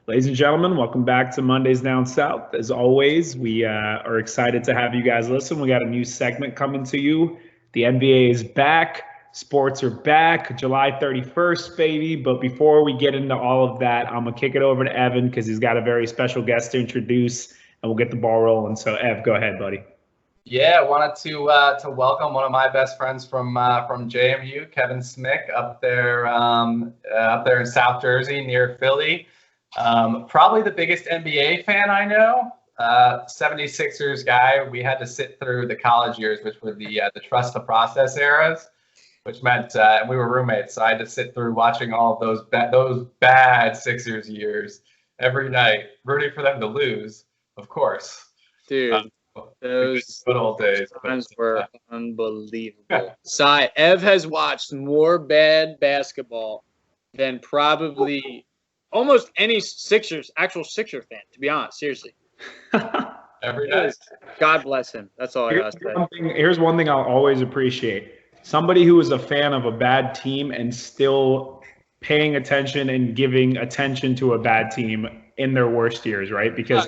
Ladies and gentlemen, welcome back to Mondays Down South. As always, we are excited to have you guys listen. We got a new segment coming to you. The NBA is back. Sports are back. July 31st, baby. But before we get into all of that, I'm going to kick it over to Evan because he's got a very special guest to introduce, and we'll get the ball rolling. So, Ev, go ahead, buddy. Yeah, I wanted to welcome one of my best friends from JMU, Kevin Smick, up there in South Jersey near Philly. Probably the biggest NBA fan I know. 76ers guy. We had to sit through the college years, which were the trust the process eras, which meant we were roommates. So I had to sit through watching all of those bad Sixers years every night, rooting for them to lose, of course. Dude. Those good old days times were unbelievable. Ev has watched more bad basketball than probably almost any actual Sixer fan, to be honest, seriously. Every night. God bless him. That's all I got to say. Here's one thing I'll always appreciate. Somebody who is a fan of a bad team and still paying attention and giving attention to a bad team in their worst years, right? Because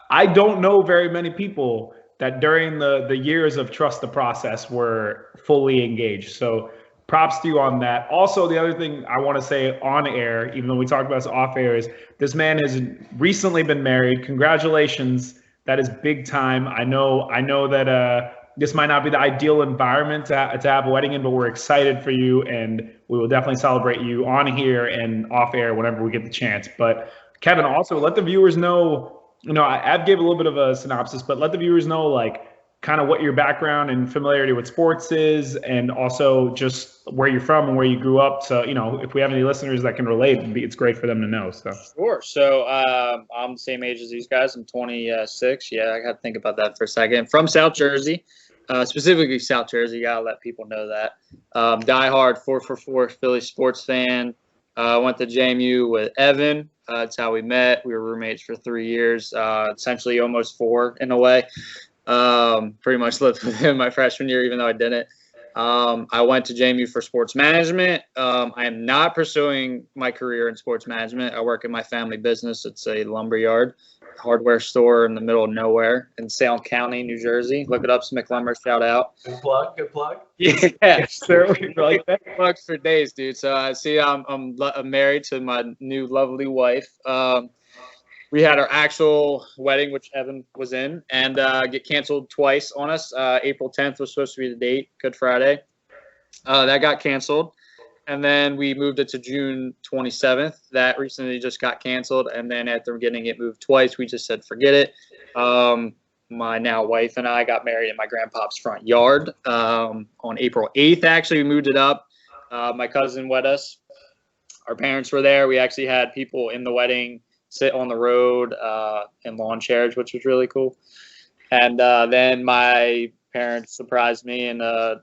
I don't know very many people that during the years of trust the process were fully engaged. So props to you on that. Also, the other thing I want to say on air, even though we talked about this off air, is this man has recently been married. Congratulations. That is big time. I know that this might not be the ideal environment to have a wedding in, but we're excited for you, and we will definitely celebrate you on here and off air whenever we get the chance. But Kevin, also let the viewers know, I gave a little bit of a synopsis, but let the viewers know, like, kind of what your background and familiarity with sports is, and also just where you're from and where you grew up. So, if we have any listeners that can relate, it's great for them to know. So sure. So I'm the same age as these guys. I'm 26. Yeah, I got to think about that for a second. From South Jersey, specifically South Jersey. Got to let people know that. Diehard 444 Philly sports fan. Went to JMU with Evan. That's how we met. We were roommates for 3 years, essentially almost 4 in a way. Pretty much lived with him my freshman year, even though I didn't. I went to JMU for sports management. I am not pursuing my career in sports management. I work in my family business. It's a lumberyard, hardware store in the middle of nowhere in Salem County, New Jersey. Look it up, Smick Lumber. Shout out. Good plug. Yeah, sir. Like plugs for days, dude. So I see I'm married to my new lovely wife. We had our actual wedding, which Evan was in, and get canceled twice on us. April 10th was supposed to be the date, Good Friday. That got canceled. And then we moved it to June 27th. That recently just got canceled. And then after getting it moved twice, we just said, forget it. My now wife and I got married in my grandpa's front yard on April 8th. Actually, we moved it up. My cousin wed us. Our parents were there. We actually had people in the wedding sit on the road in lawn chairs, which was really cool. And then my parents surprised me and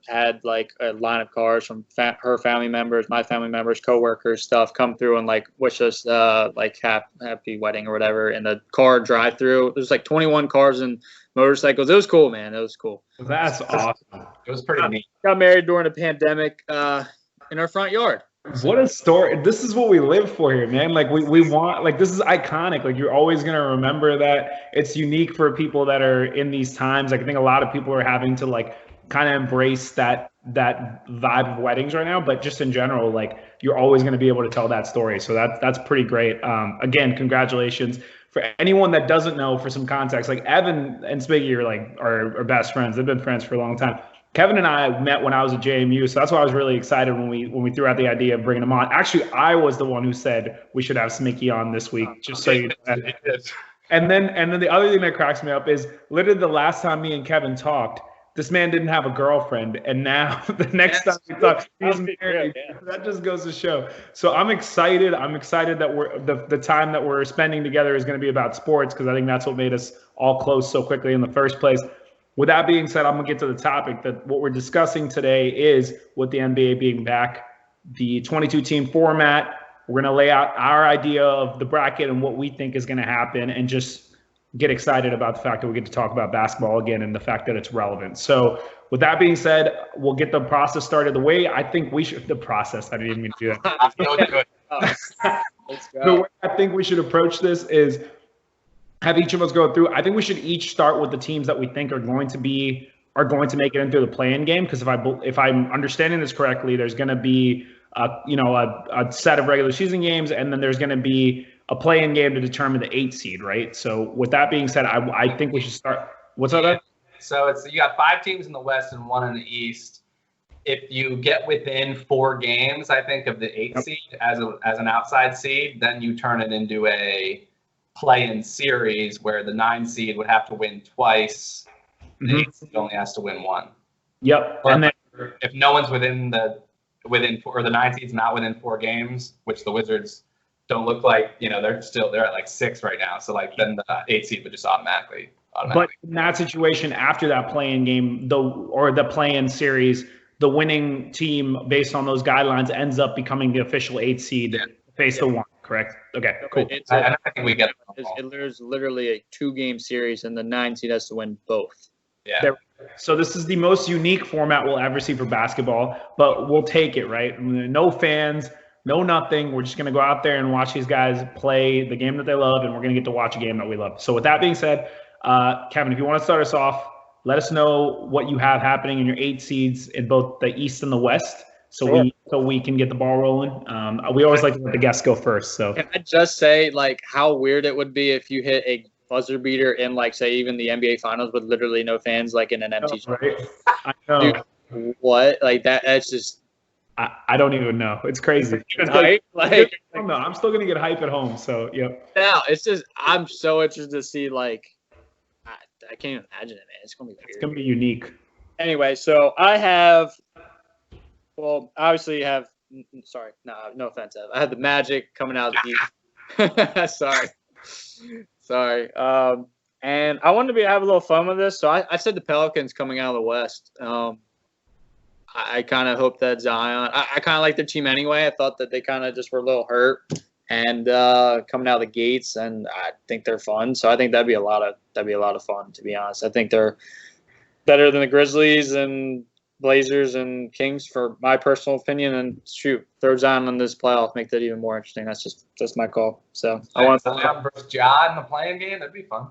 had like a line of cars from her family members, my family members, coworkers, stuff come through and like wish us like happy wedding or whatever in the car drive through. There's like 21 cars and motorcycles. It was cool, man. It was cool. That's awesome. It was pretty neat. Got married during a pandemic in our front yard. What a story. This is what we live for here, man. Like we want, like, this is iconic. Like, you're always going to remember that. It's unique for people that are in these times. Like, I think a lot of people are having to like kind of embrace that vibe of weddings right now, but just in general, like, you're always going to be able to tell that story. So that's pretty great. Again, congratulations. For anyone that doesn't know, for some context, like, Evan and Spiggy are best friends. They've been friends for a long time. Kevin and I met when I was at JMU, so that's why I was really excited when we threw out the idea of bringing him on. Actually, I was the one who said we should have Smicky on this week, just so you know. And then the other thing that cracks me up is literally the last time me and Kevin talked, this man didn't have a girlfriend, and now the next time we talk, he's married. That just goes to show. So I'm excited. I'm excited that we're the time that we're spending together is going to be about sports, because I think that's what made us all close so quickly in the first place. With that being said, I'm going to get to the topic that what we're discussing today is, with the NBA being back, the 22-team format. We're going to lay out our idea of the bracket and what we think is going to happen, and just get excited about the fact that we get to talk about basketball again and the fact that it's relevant. So with that being said, we'll get the process started the way I think we should. The process, I didn't even do that. Let's go. The way I think we should approach this is have each of us go through. I think we should each start with the teams that we think are going to make it into the play-in game. Because if I'm understanding this correctly, there's going to be a set of regular season games, and then there's going to be a play-in game to determine the 8th seed, right? So with that being said, I think we should start. What's up? So you got 5 teams in the West and 1 in the East. If you get within 4 games, I think, of the 8th seed as an outside seed, then you turn it into a play-in series where the 9 seed would have to win twice. The 8th seed only has to win 1. Yep. But and then if no one's within 4, or the 9 seed's not within 4 games, which the Wizards don't look like, they're at like 6 right now. So then the 8th seed would just automatically. But in that situation, after that play-in game, or the play-in series, the winning team, based on those guidelines, ends up becoming the official 8th seed to face the 1. Correct? Okay, cool. I think we get it. There's literally a 2-game series, and the 9 seed has to win both. Yeah. So this is the most unique format we'll ever see for basketball, but we'll take it, right? No fans, no nothing. We're just going to go out there and watch these guys play the game that they love, and we're going to get to watch a game that we love. So with that being said, Kevin, if you want to start us off, let us know what you have happening in your 8 seeds in both the East and the West, so we can get the ball rolling. We always like to let the guests go first. So can I just say, how weird it would be if you hit a buzzer beater in, say, even the NBA Finals with literally no fans, in an empty gym. Right? I know. Dude, what? That's just. I don't even know. It's crazy. Right? No, I'm still gonna get hype at home. So yep. No, it's just I'm so interested to see I can't even imagine it, man. It's gonna be weird. It's gonna be unique. Anyway, so I have. Well, obviously, you have. Sorry, no offense. I had the Magic coming out of the East. Sorry. And I wanted to have a little fun with this, so I said the Pelicans coming out of the West. I kind of hope that Zion. I kind of like their team anyway. I thought that they kind of just were a little hurt and coming out of the gates, and I think they're fun. So I think that'd be a lot of fun, to be honest. I think they're better than the Grizzlies and Blazers and Kings, for my personal opinion. And shoot, throw Zion on this playoff, make that even more interesting. That's just my call. So I want Zion versus Ja in the play-in game. That'd be fun.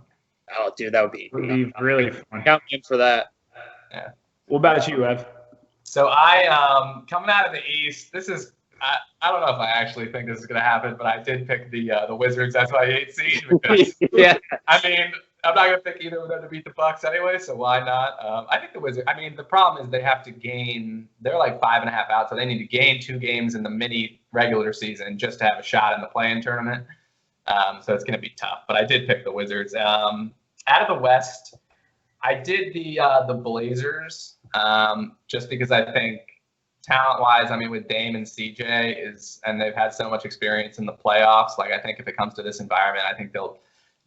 Oh, dude, that would be really fun. Count me in for that. Yeah. What about you, Ev? So I coming out of the East. This is I don't know if I actually think this is going to happen, but I did pick the Wizards as my 8th seed because yeah. I mean, I'm not going to pick either of them to beat the Bucks anyway, so why not? I think the Wizards. I mean, the problem is they have to gain. They're like 5.5 out, so they need to gain 2 games in the mini regular season just to have a shot in the play-in tournament. So it's going to be tough. But I did pick the Wizards. Out of the West, I did the Blazers just because I think talent-wise, I mean, with Dame and CJ and they've had so much experience in the playoffs. I think if it comes to this environment, I think they'll.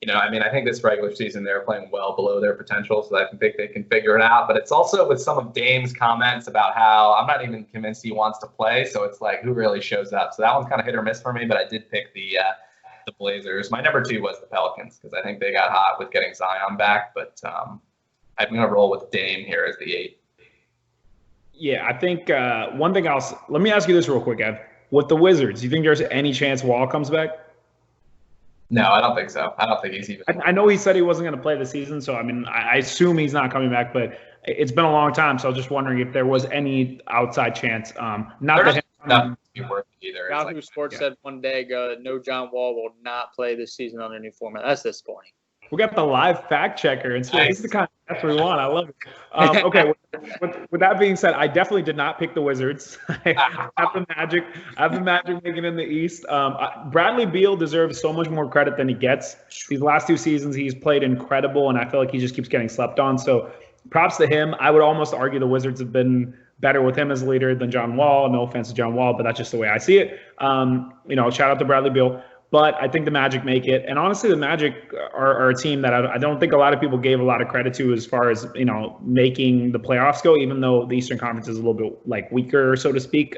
I think this regular season they were playing well below their potential, so I think they can figure it out. But it's also with some of Dame's comments about how I'm not even convinced he wants to play, so it's who really shows up. So that one's kind of hit or miss for me, but I did pick the Blazers. My number 2 was the Pelicans because I think they got hot with getting Zion back, but I'm going to roll with Dame here as the 8. Yeah, I think one thing else. Let me ask you this real quick, Ev. With the Wizards, do you think there's any chance Wall comes back? No, I don't think so. I don't think he's even. I know he said he wasn't going to play the season, so I mean, I assume he's not coming back. But it's been a long time, so I was just wondering if there was any outside chance. Not that nothing to be worth either. Yahoo Sports said one day ago that no John Wall will not play this season on a new format. That's disappointing. We got the live fact checker, and so this is the kind of stuff we want. I love it. Okay, with that being said, I definitely did not pick the Wizards. I have the Magic. I have the Magic making in the East. Bradley Beal deserves so much more credit than he gets. These last 2 seasons, he's played incredible, and I feel like he just keeps getting slept on. So props to him. I would almost argue the Wizards have been better with him as a leader than John Wall. No offense to John Wall, but that's just the way I see it. Shout out to Bradley Beal. But I think the Magic make it. And honestly, the Magic are a team that I don't think a lot of people gave a lot of credit to as far as, making the playoffs go, even though the Eastern Conference is a little bit weaker, so to speak.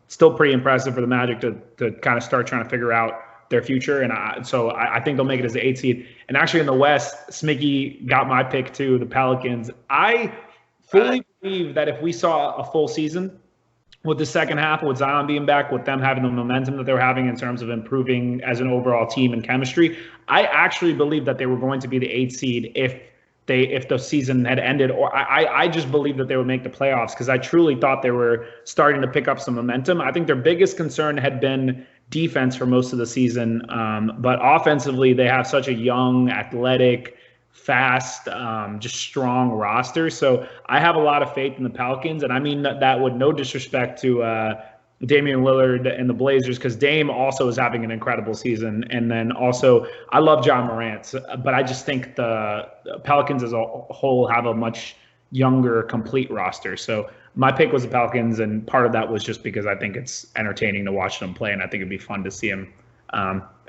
Still pretty impressive for the Magic to kind of start trying to figure out their future. And so I think they'll make it as the 8th seed. And actually in the West, Smiggy got my pick too, the Pelicans. I fully believe that if we saw a full season with the second half, with Zion being back, with them having the momentum that they were having in terms of improving as an overall team and chemistry, I actually believe that they were going to be the 8th seed if the season had ended, or I just believe that they would make the playoffs because I truly thought they were starting to pick up some momentum. I think their biggest concern had been defense for most of the season, but offensively they have such a young, athletic, fast, just strong roster. So I have a lot of faith in the Pelicans, and I mean that with no disrespect to Damian Lillard and the Blazers, because Dame also is having an incredible season. And then also, I love John Morant, but I just think the Pelicans as a whole have a much younger, complete roster. So my pick was the Pelicans, and part of that was just because I think it's entertaining to watch them play, and I think it'd be fun to see them.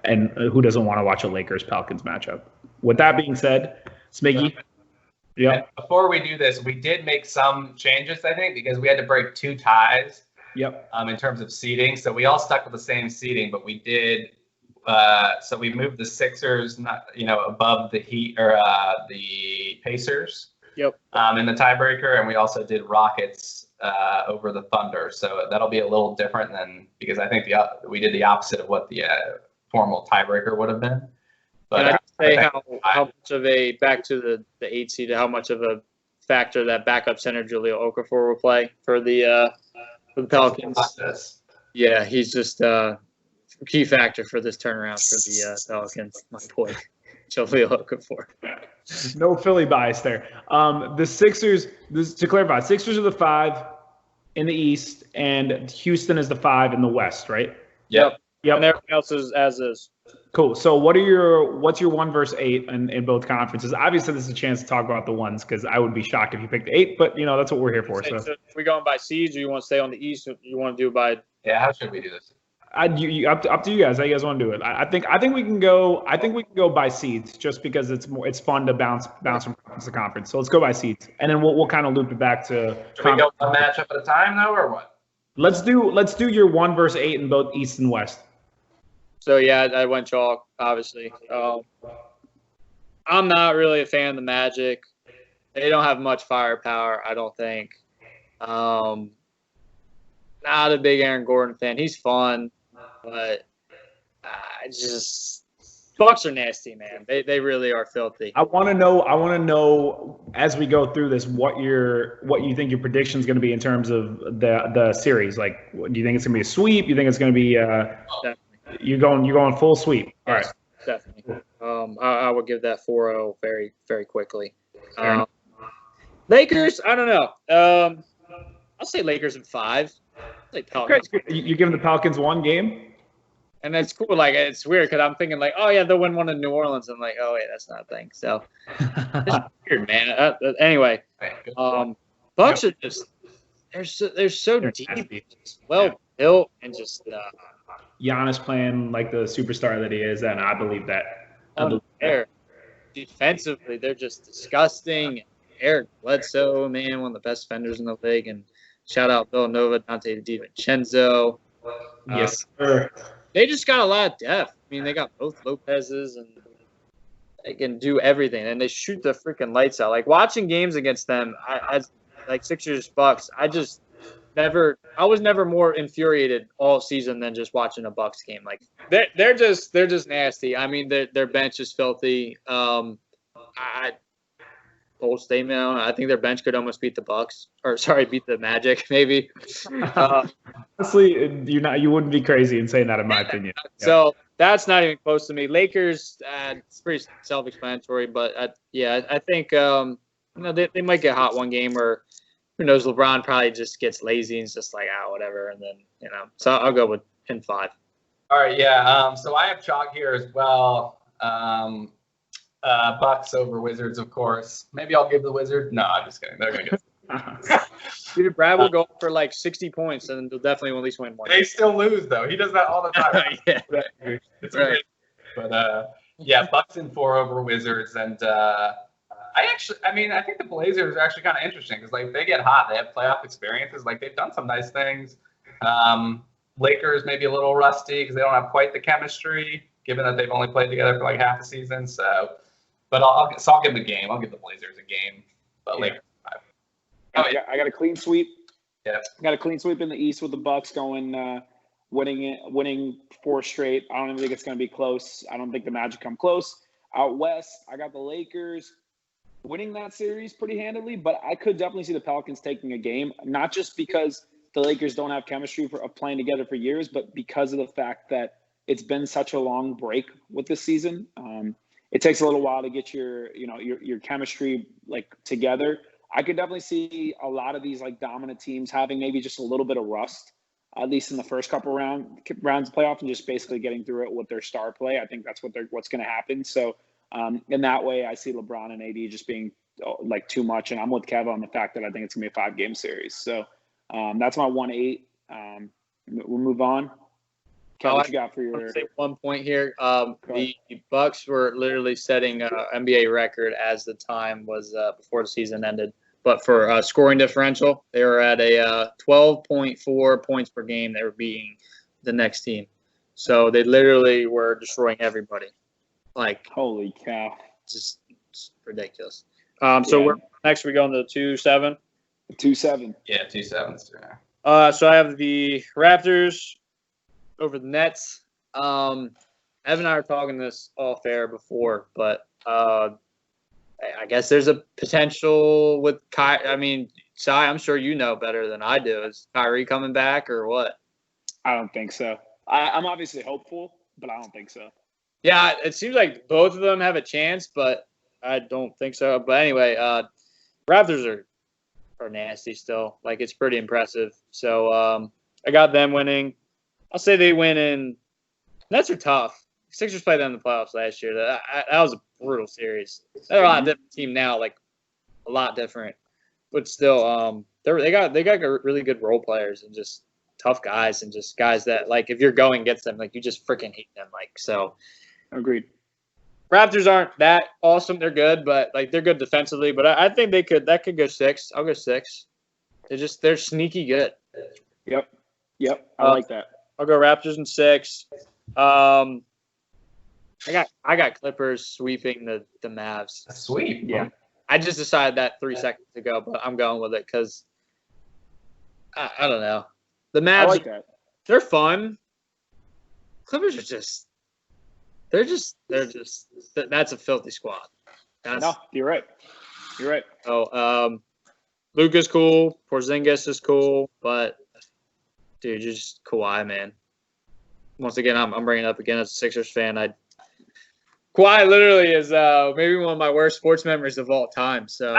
And who doesn't want to watch a Lakers-Pelicans matchup? With that being said, Smiggy. Yeah. Before we do this, we did make some changes, I think, because we had to break 2 ties. Yep. In terms of seeding, so we all stuck with the same seeding, but we did. So we moved the Sixers, above the Heat or the Pacers. Yep. In the tiebreaker, and we also did Rockets over the Thunder. So that'll be a little different than because I think we did the opposite of what the formal tiebreaker would have been. But can I say how much of a back to the 8 seed, how much of a factor that backup center Julio Okafor will play for the Pelicans? Yeah, he's just a key factor for this turnaround for the Pelicans. My boy, Julio Okafor. No Philly bias there. The Sixers, to clarify, Sixers are the 5 in the East, and Houston is the 5 in the West, right? Yep. And everyone else is as is. Cool. So what's your 1 versus 8 in both conferences? Obviously, this is a chance to talk about the ones because I would be shocked if you picked 8, but that's what we're here for. So are we going by seeds, or you want to stay on the East? Or you want to do it by? Yeah. How should we do this? Up to you guys. How you guys want to do it? I think we can go. I think we can go by seeds just because it's fun to bounce from conference to conference. So let's go by seeds, and then we'll kind of loop it back to. Should we go a matchup at a time though, or what? Let's do your 1 versus 8 in both East and West. So yeah, I went chalk, obviously. I'm not really a fan of the Magic. They don't have much firepower, I don't think. Not a big Aaron Gordon fan. He's fun, but Bucks are nasty, man. They really are filthy. I want to know as we go through this what you think your prediction is going to be in terms of the series. Like, do you think it's going to be a sweep? Do you think it's going to be You're going full sweep. All right. Definitely. I would give that 4-0 very, very quickly. Lakers, I don't know. I'll say Lakers in 5. I'll say Pelicans. Okay. You're giving the Pelicans 1 game? And that's cool. Like, it's weird because I'm thinking like, oh yeah, they'll win one in New Orleans. I'm like, oh wait, that's not a thing. So it's weird, man. Anyway, Bucks are just they're so deep, well built, and just Giannis playing like the superstar that he is, and I believe that. Defensively, they're just disgusting. Eric Bledsoe, man, one of the best defenders in the league, and shout out Villanova, Dante DiVincenzo. Yes, sir. They just got a lot of depth. I mean, they got both Lopez's, and they can do everything, and they shoot the freaking lights out. Like, watching games against them, like Sixers, Bucks, I was never more infuriated all season than just watching a Bucks game. Like, they're just nasty. I mean, their bench is filthy. Bold statement. I think their bench could almost beat the Bucks, beat the Magic, maybe. Honestly, you wouldn't be crazy in saying that, in my opinion. So that's not even close to me. Lakers, it's pretty self-explanatory, but I think they might get hot one game, or who knows? LeBron probably just gets lazy and is just like, whatever, and then So I'll go with in 5. All right, yeah. So I have chalk here as well. Bucks over Wizards, of course. Maybe I'll give the Wizards. No, I'm just kidding. They're gonna get. Dude, Brad will go for like 60 points, and they'll definitely at least win one. They still lose though. He does that all the time. Yeah, it's right. But Bucks in 4 over Wizards, and I think the Blazers are actually kind of interesting because like they get hot, they have playoff experiences, like they've done some nice things. Lakers maybe a little rusty because they don't have quite the chemistry, given that they've only played together for like half a season. So, but I'll give them a game. I'll give the Blazers a game. But Lakers 5. I got a clean sweep. Yeah. Got a clean sweep in the East with the Bucks winning 4 straight. I don't even think it's going to be close. I don't think the Magic come close. Out West, I got the Lakers winning that series pretty handily, but I could definitely see the Pelicans taking a game, not just because the Lakers don't have chemistry of playing together for years, but because of the fact that it's been such a long break with this season. It takes a little while to get your chemistry like together. I could definitely see a lot of these like dominant teams having maybe just a little bit of rust, at least in the first couple rounds of playoff, and just basically getting through it with their star play. I think that's what's going to happen. So in that way, I see LeBron and AD just being like too much, and I'm with Kev on the fact that I think it's going to be a 5-game series. So that's my 1-8. We'll move on. Kev, what you got for your? I'll say 1 point here. The Bucks were literally setting an NBA record as the time was before the season ended. But for scoring differential, they were at a 12.4 points per game. They were beating the next team. So they literally were destroying everybody. Like, holy cow. Just ridiculous. So next we go into 2-7. 2-7. Yeah, 2-7. So I have the Raptors over the Nets. Evan and I were talking this off air before, but I guess there's a potential with Kyrie. I mean, Sai, I'm sure you know better than I do. Is Kyrie coming back or what? I don't think so. I'm obviously hopeful, but I don't think so. Yeah, it seems like both of them have a chance, but I don't think so. But anyway, Raptors are nasty still. Like, it's pretty impressive. So I got them winning. I'll say they win in – Nets are tough. Sixers played them in the playoffs last year. That was a brutal series. They're a lot different team now, like a lot different. But still, they got really good role players and just tough guys and just guys that, like, if you're going against them, like, you just freaking hate them. Like, so. Agreed. Raptors aren't that awesome. They're good, but, like, they're good defensively. But I think that could go 6. I'll go 6. They're sneaky good. Yep. I like that. I'll go Raptors in 6. I got Clippers sweeping the Mavs. A sweep? Yeah. I just decided that 3 seconds ago, but I'm going with it because I don't know. The Mavs, I like that. They're fun. Clippers are that's a filthy squad. No, you're right. So Luka's cool, Porzingis is cool, but dude, you're just Kawhi, man. Once again, I'm bringing it up again as a Sixers fan. Kawhi literally is maybe one of my worst sports memories of all time. So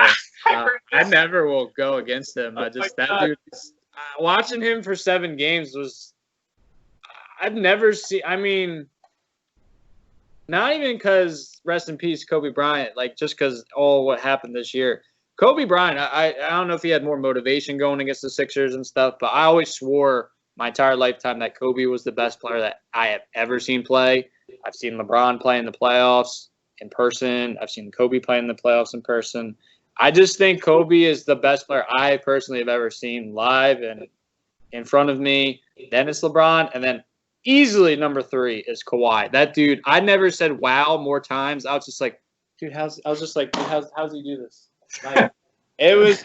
I never will go against him. Dude, watching him for 7 games was I've never seen. I mean, not even because rest in peace Kobe Bryant, like just because all what happened this year. Kobe Bryant, I don't know if he had more motivation going against the Sixers and stuff, but I always swore my entire lifetime that Kobe was the best player that I have ever seen play. I've seen LeBron play in the playoffs in person. I've seen Kobe play in the playoffs in person. I just think Kobe is the best player I personally have ever seen live and in front of me. Then it's LeBron, and then easily number 3 is Kawhi. That dude, I never said wow more times. I was just like, dude, how's he do this? Like, it was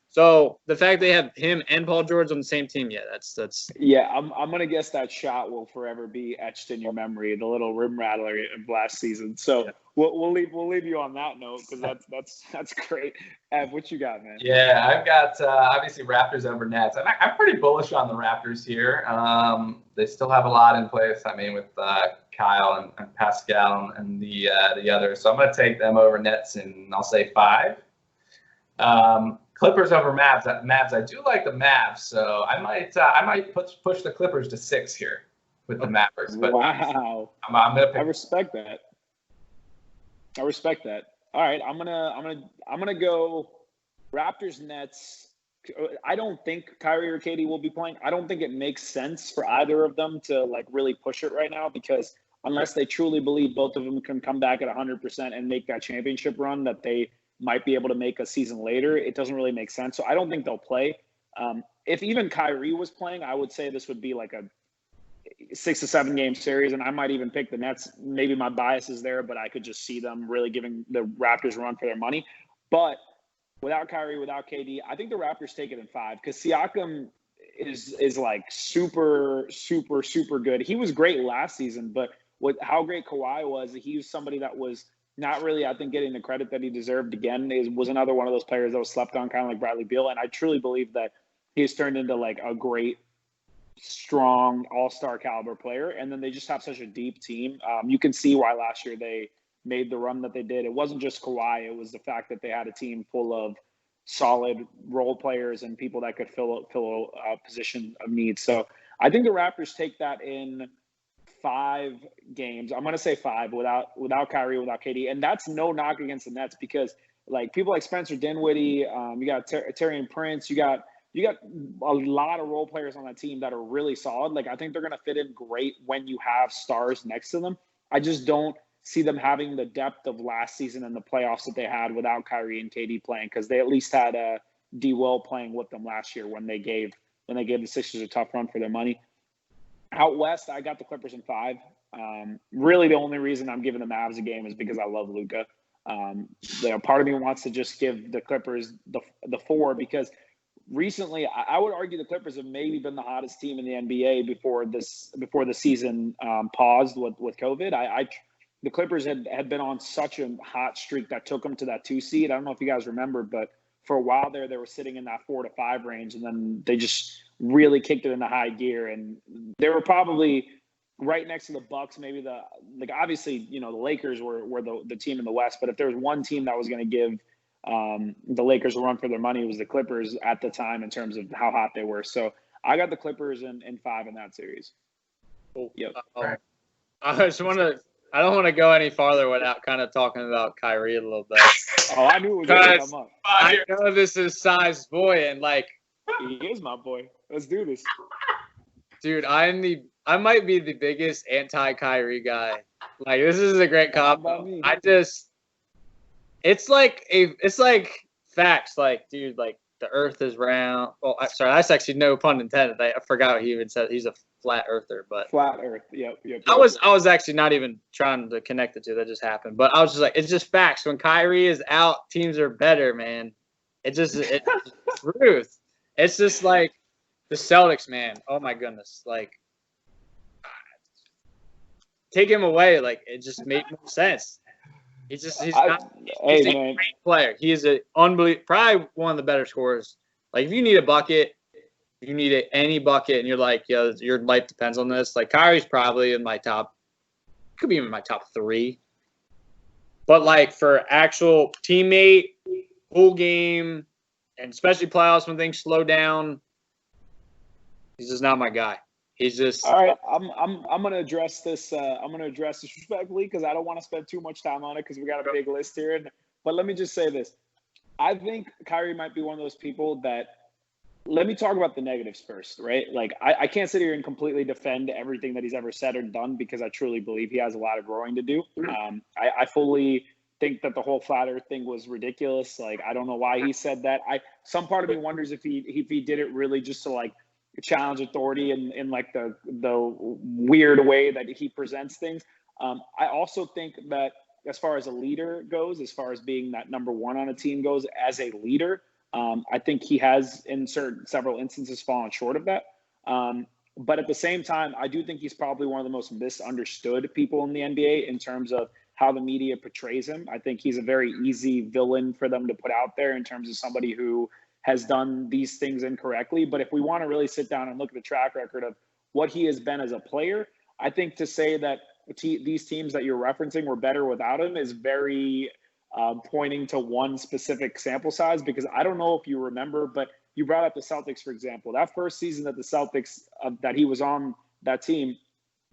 so the fact they have him and Paul George on the same team, that's yeah. I'm gonna guess that shot will forever be etched in your memory, the little rim rattler of last season. So yeah. we'll leave you on that note because that's great. Ev, what you got, man? Yeah, I've got obviously Raptors over Nets. I'm pretty bullish on the Raptors here. They still have a lot in place. I mean, with Kyle and Pascal and the others. So I'm going to take them over Nets, and I'll say 5. Clippers over Mavs. I do like the Mavs, so I might push the Clippers to 6 here with the Mavericks. But wow, I'm gonna pick. I respect that. All right, I'm gonna go Raptors Nets. I don't think Kyrie or Katie will be playing. I don't think it makes sense for either of them to like really push it right now because unless they truly believe both of them can come back at 100% and make that championship run that they might be able to make a season later, it doesn't really make sense. So I don't think they'll play. If even Kyrie was playing, I would say this would be like a 6 to 7 game series, and I might even pick the Nets. Maybe my bias is there, but I could just see them really giving the Raptors a run for their money. But without Kyrie, without KD, I think the Raptors take it in 5 because Siakam is like super, super, super good. He was great last season, but how great Kawhi was, he was somebody that was not really, I think, getting the credit that he deserved. Again, was another one of those players that was slept on, kind of like Bradley Beal. And I truly believe that he's turned into like a great, strong, all-star caliber player. And then they just have such a deep team. You can see why last year they made the run that they did. It wasn't just Kawhi. It was the fact that they had a team full of solid role players and people that could fill a position of need. So I think the Raptors take that in 5 games. I'm going to say 5 without Kyrie, without KD. And that's no knock against the Nets because like people like Spencer Dinwiddie, you got Taurean Prince, you got a lot of role players on that team that are really solid. Like I think they're going to fit in great when you have stars next to them. I just don't see them having the depth of last season in the playoffs that they had without Kyrie and KD playing, because they at least had D. Will playing with them last year when they gave the Sixers a tough run for their money. Out west, I got the Clippers in 5. Really, the only reason I'm giving the Mavs a game is because I love Luka. Part of me wants to just give the Clippers the 4 because recently, I would argue the Clippers have maybe been the hottest team in the NBA before the season paused with COVID. The Clippers had been on such a hot streak that took them to that 2 seed. I don't know if you guys remember, but for a while there, they were sitting in that 4 to 5 range, and then they just really kicked it into high gear. And they were probably right next to the Bucks. Maybe obviously, the Lakers were the team in the West, but if there was one team that was going to give the Lakers a run for their money, it was the Clippers at the time in terms of how hot they were. So I got the Clippers in 5 in that series. Cool. Yep. I don't want to go any farther without kind of talking about Kyrie a little bit. I knew it was going to come up. I know this is Sai's boy, and like he is my boy. Let's do this, dude. I might be the biggest anti-Kyrie guy. Like this is a great combo. It's like facts. Like, dude, like the Earth is round. Oh, sorry, that's actually no pun intended. I forgot what he even said. He's a flat earther, but flat Earth. Yep. I was actually not even trying to connect the two. That just happened. But I was just like, it's just facts. When Kyrie is out, teams are better, man. It's truth. It's just like the Celtics, man. Oh my goodness, like take him away. Like it just made no sense. He's a great player. He is an unbelievable, probably one of the better scorers. Like if you need a bucket, any bucket, and you're like, yo, your life depends on this. Like Kyrie's probably in my top, could be in my top 3. But like for actual teammate, full game, and especially playoffs when things slow down, he's just not my guy. He's just all right. I'm gonna address this. I'm gonna address this respectfully because I don't want to spend too much time on it because we got a big list here. But let me just say this: I think Kyrie might be one of those people that. Let me talk about the negatives first, right? Like I can't sit here and completely defend everything that he's ever said or done because I truly believe he has a lot of growing to do. I fully think that the whole flat Earth thing was ridiculous. Like I don't know why he said that. Some part of me wonders if he did it really just to like challenge authority in like the weird way that he presents things. I also think that as far as a leader goes, as far as being that number 1 on a team goes, as a leader, I think he has in several instances fallen short of that. But at the same time, I do think he's probably one of the most misunderstood people in the NBA in terms of how the media portrays him. I think he's a very easy villain for them to put out there in terms of somebody who has done these things incorrectly. But if we want to really sit down and look at the track record of what he has been as a player, I think to say that these teams that you're referencing were better without him is very pointing to one specific sample size, because I don't know if you remember, but you brought up the Celtics, for example. That first season that the Celtics, that he was on that team,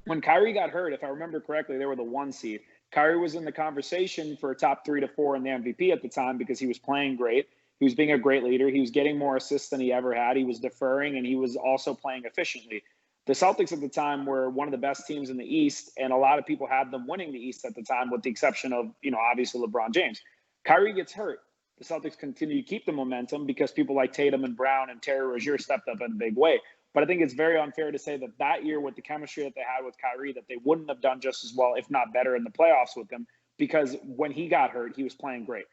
when Kyrie got hurt, if I remember correctly, they were the 1 seed. Kyrie was in the conversation for top 3 to 4 in the MVP at the time because he was playing great. He was being a great leader. He was getting more assists than he ever had. He was deferring, and he was also playing efficiently. The Celtics at the time were one of the best teams in the East, and a lot of people had them winning the East at the time, with the exception of, obviously LeBron James. Kyrie gets hurt. The Celtics continue to keep the momentum because people like Tatum and Brown and Terry Rozier stepped up in a big way. But I think it's very unfair to say that year, with the chemistry that they had with Kyrie, that they wouldn't have done just as well, if not better, in the playoffs with him, because when he got hurt, he was playing great.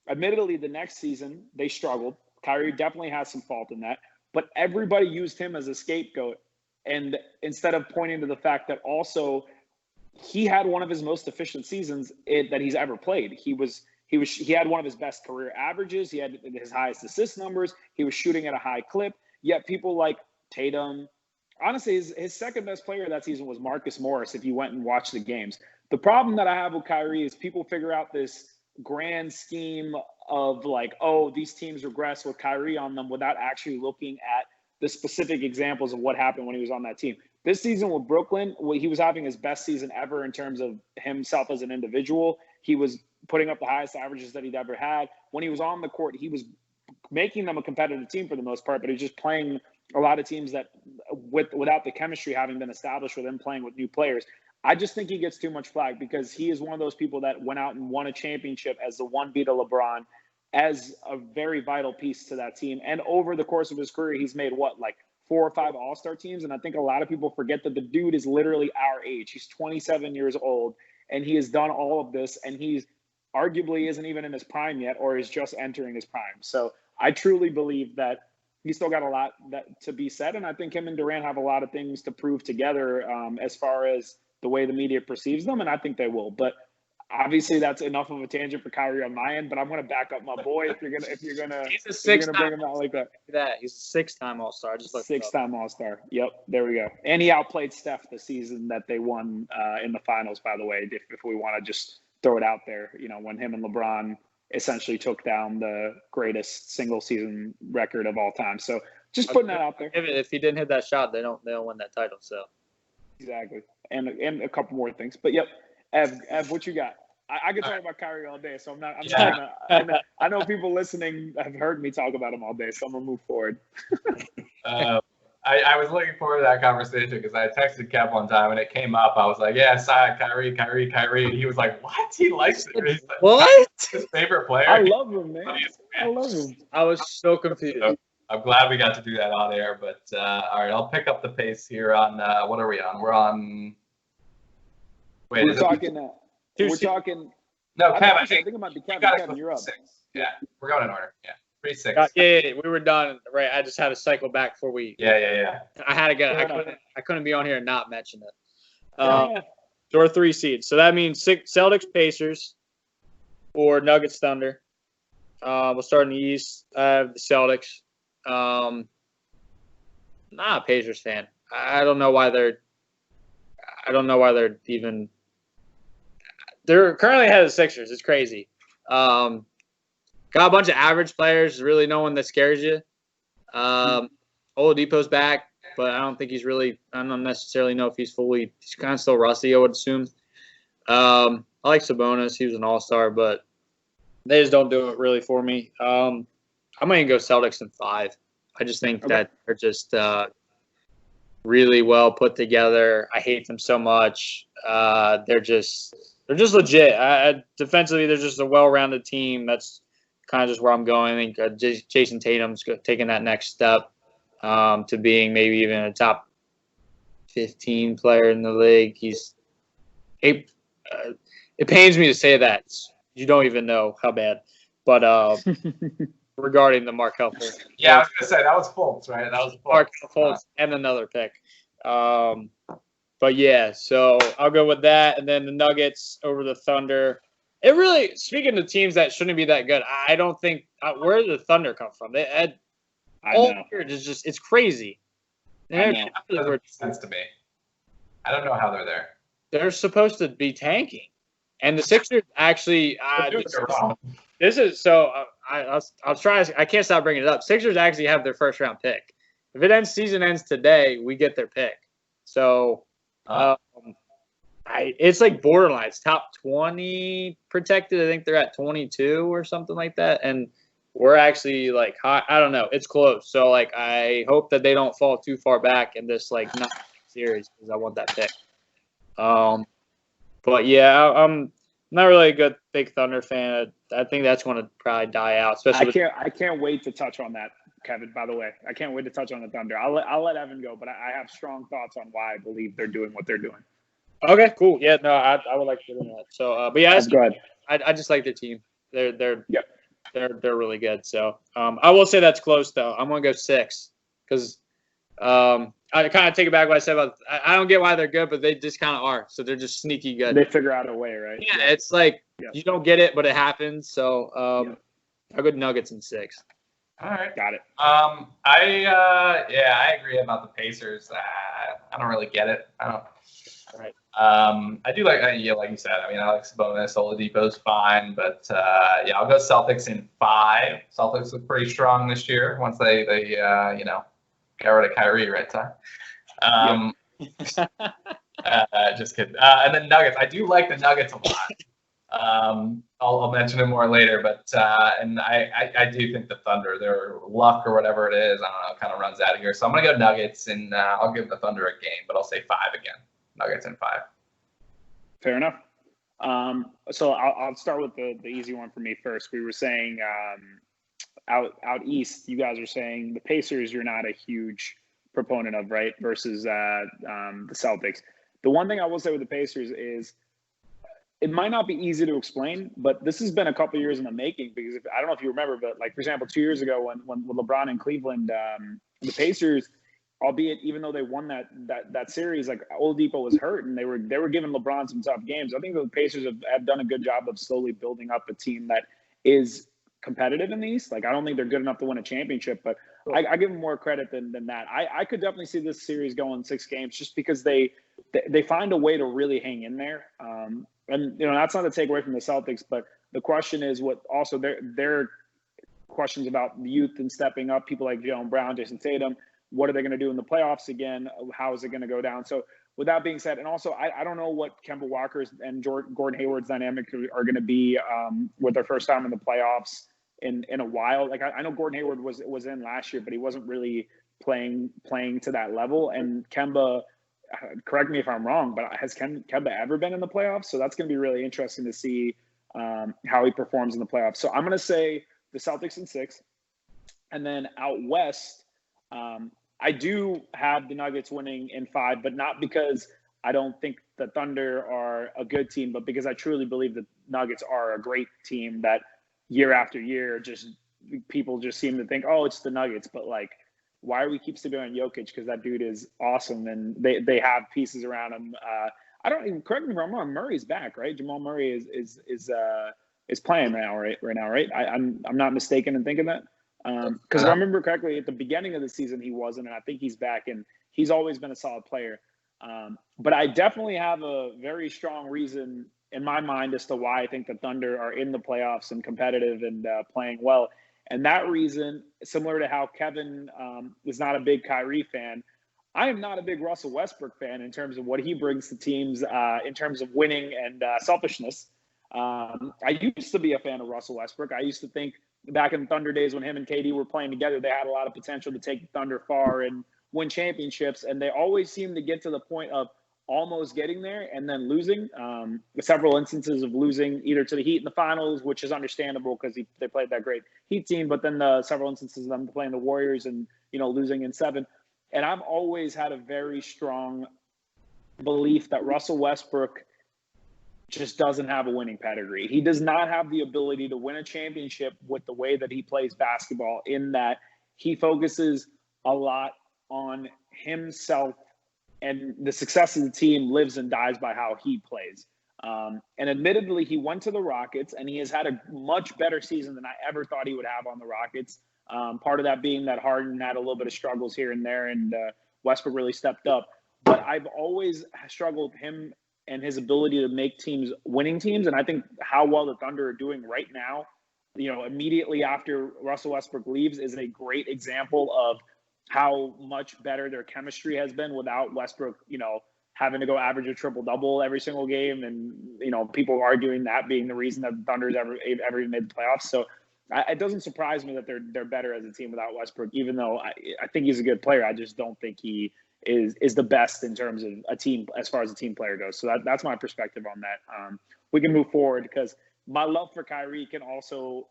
Admittedly, the next season they struggled. Kyrie definitely has some fault in that, but everybody used him as a scapegoat. And instead of pointing to the fact that also he had one of his most efficient seasons that he's ever played. He had one of his best career averages. He had his highest assist numbers. He was shooting at a high clip. Yet people like Tatum, honestly, his second best player that season was Marcus Morris. If you went and watched the games, the problem that I have with Kyrie is people figure out this grand scheme of like, oh, these teams regress with Kyrie on them without actually looking at the specific examples of what happened when he was on that team. This season with Brooklyn, he was having his best season ever in terms of himself as an individual. He was putting up the highest averages that he'd ever had. When he was on the court, he was making them a competitive team for the most part, but he was just playing a lot of teams that without the chemistry having been established with him playing with new players. I just think he gets too much flack because he is one of those people that went out and won a championship as the one beat of LeBron, as a very vital piece to that team. And over the course of his career, he's made like 4 or 5 all-star teams. And I think a lot of people forget that the dude is literally our age. He's 27 years old and he has done all of this, and he's arguably isn't even in his prime yet, or is just entering his prime. So I truly believe that he's still got a lot to be said. And I think him and Durant have a lot of things to prove together as far as the way the media perceives them. And I think they will, but obviously that's enough of a tangent for Kyrie on my end, but I'm going to back up my boy if you're going to bring him out like that. He's a 6-time All-Star. Just 6-time All-Star. Yep. There we go. And he outplayed Steph the season that they won in the finals, by the way, if we want to just throw it out there, when him and LeBron essentially took down the greatest single season record of all time. So just putting that out there. If he didn't hit that shot, they don't win that title. So exactly. And a couple more things, but yep. Ev, what you got? I could talk about Kyrie all day, so I'm not gonna. I know people listening have heard me talk about him all day, so I'm gonna move forward. I was looking forward to that conversation because I texted Kev one time and it came up. I was like, "Yeah, Sai, Kyrie," and he was like, "What? He likes it? What? His favorite player?" I love him, man. I love him. I was so confused. So, I'm glad we got to do that on air, but all right, I'll pick up the pace here on what are we on? We're on. Wait, we're talking. No, Kevin. I think it might be Kevin. Kevin, you're up. 6. Yeah, we're going in order. Yeah, 3-6. Yeah, we were done. Right, I just had to cycle back before we. Yeah. I had to get. I couldn't be on here and not mention it. So we're 3 seeds. So that means Celtics, Pacers, or Nuggets, Thunder. We'll start in the East. I have the Celtics. Not a Pacers fan. I don't know why they're even. They're currently ahead of the Sixers. It's crazy. Got a bunch of average players. Really no one that scares you. Oladipo's back, but I don't think he's really. I don't necessarily know if he's fully. He's kind of still rusty, I would assume. I like Sabonis. He was an all-star, but they just don't do it really for me. I'm going to go Celtics in 5. I just think that they're just really well put together. I hate them so much. They're just legit. Defensively, they're just a well-rounded team. That's kind of just where I'm going. I think Jason Tatum's taking that next step to being maybe even a top 15 player in the league. It pains me to say that. You don't even know how bad. But regarding the Markelle Fultz. Yeah, I was going to say, that was Fultz, right? That was Fultz. Markelle Fultz and another pick. But yeah, so I'll go with that, and then the Nuggets over the Thunder. It really, speaking of teams that shouldn't be that good, I don't think where did the Thunder come from? I know. It's crazy. I know. That doesn't make sense to me. I don't know how they're there. They're supposed to be tanking, and the Sixers actually. This is so. I'll try. I can't stop bringing it up. Sixers actually have their first round pick. If season ends today, we get their pick. So. It's like borderline. It's top 20 protected. I think they're at 22 or something like that. And we're actually like high. I don't know. It's close. So like I hope that they don't fall too far back in this like not series because I want that pick. But yeah, I'm not really a big Thunder fan. I think that's going to probably die out. Especially I can't wait to touch on that, Kevin. By the way, I can't wait to touch on the Thunder. I'll let Evan go, but I have strong thoughts on why I believe they're doing what they're doing. Okay, cool. Yeah, no, I would like to do that. So, but yeah, go ahead. I just like their team. They're yep. they're really good. So I will say that's close though. I'm gonna go 6 because I kind of take it back what I said about. I don't get why they're good, but they just kind of are. So they're just sneaky good. They figure out a way, right? Yeah, it's like you don't get it, but it happens. So I'll go Nuggets in 6. All right, Got it. I agree about the Pacers. I don't really get it. I don't. Right. I do like like you said. I mean, Alex Sabonis, Oladipo's fine, but I'll go Celtics in 5. Celtics look pretty strong this year once they got rid of Kyrie, right, Ty? Just kidding. And then Nuggets. I do like the Nuggets a lot. I'll mention it more later, but and I do think the Thunder, their luck or whatever it is, I don't know, kind of runs out of here. So I'm gonna go Nuggets, and I'll give the Thunder a game, but I'll say 5 again. Nuggets in 5. Fair enough. So I'll start with the easy one for me first. We were saying out east, you guys are saying the Pacers you're not a huge proponent of, right? Versus the Celtics. The one thing I will say with the Pacers is it might not be easy to explain, but this has been a couple years in the making because I don't know if you remember, but like for example, 2 years ago when LeBron in Cleveland, the Pacers, albeit even though they won that series, like Oladipo was hurt and they were giving LeBron some tough games. I think the Pacers have done a good job of slowly building up a team that is competitive in the East. Like I don't think they're good enough to win a championship, but I give them more credit than that. I could definitely see this series going 6 games just because they find a way to really hang in there. And that's not to take away from the Celtics, but the question is what also their questions about the youth and stepping up. People like Jaylen Brown, Jason Tatum. What are they going to do in the playoffs again? How is it going to go down? So with that being said, and also I don't know what Kemba Walker's and Gordon Hayward's dynamic are going to be with their first time in the playoffs in a while. Like I know Gordon Hayward was in last year, but he wasn't really playing to that level. And Kemba, correct me if I'm wrong, but has Kemba ever been in the playoffs? So that's going to be really interesting to see how he performs in the playoffs. So I'm going to say the Celtics in 6, and then out west. I do have the Nuggets winning in 5, but not because I don't think the Thunder are a good team, but because I truly believe the Nuggets are a great team that year after year, just people just seem to think, oh, it's the Nuggets. But like, why do we keep sleeping on Jokic? Because that dude is awesome, and they have pieces around him. I don't even, correct me if I'm wrong, Murray's back, right? Jamal Murray is playing right now, right? I'm not mistaken in thinking that. Because if I remember correctly, at the beginning of the season, he wasn't, and I think he's back, and he's always been a solid player. But I definitely have a very strong reason in my mind as to why I think the Thunder are in the playoffs and competitive and playing well. And that reason, similar to how Kevin is not a big Kyrie fan, I am not a big Russell Westbrook fan in terms of what he brings to teams in terms of winning and selfishness. I used to be a fan of Russell Westbrook. I used to think back in the Thunder days when him and KD were playing together, they had a lot of potential to take the Thunder far and win championships. And they always seemed to get to the point of almost getting there and then losing. Several instances of losing either to the Heat in the finals, which is understandable because they played that great Heat team, but then several instances of them playing the Warriors and, losing in 7. And I've always had a very strong belief that Russell Westbrook just doesn't have a winning pedigree. He does not have the ability to win a championship with the way that he plays basketball, in that he focuses a lot on himself, and the success of the team lives and dies by how he plays. And admittedly, he went to the Rockets, and he has had a much better season than I ever thought he would have on the Rockets. Part of that being that Harden had a little bit of struggles here and there, and Westbrook really stepped up. But I've always struggled with him and his ability to make teams winning teams. And I think how well the Thunder are doing right now, immediately after Russell Westbrook leaves, is a great example of how much better their chemistry has been without Westbrook, having to go average a triple-double every single game. And, people arguing that being the reason that the Thunder's ever even made the playoffs. So it doesn't surprise me that they're better as a team without Westbrook, even though I think he's a good player. I just don't think he is the best in terms of a team, as far as a team player goes. So that's my perspective on that. We can move forward because my love for Kyrie can also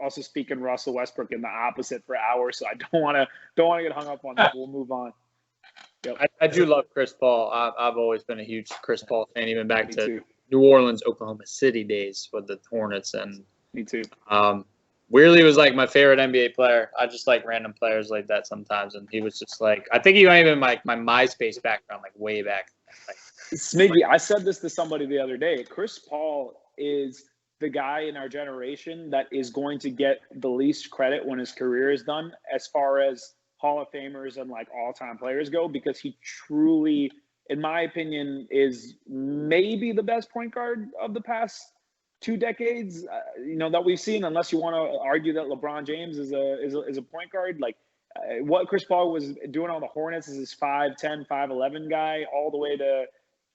speak in Russell Westbrook in the opposite for hours. So I don't want to get hung up on that. We'll move on. Yep. I do love Chris Paul. I've always been a huge Chris Paul fan, even back to New Orleans, Oklahoma City days with the Hornets. And me too. weirdly was like my favorite NBA player. I just like random players like that sometimes, and he was just like, I think he might even like my MySpace background, like way back. Like, Smiggy, I said this to somebody the other day. Chris Paul is the guy in our generation that is going to get the least credit when his career is done, as far as Hall of Famers and like all-time players go, because he truly, in my opinion, is maybe the best point guard of the past 2 decades, that we've seen. Unless you want to argue that LeBron James is a point guard, like what Chris Paul was doing on the Hornets is his 5'10", 5'11" guy, all the way to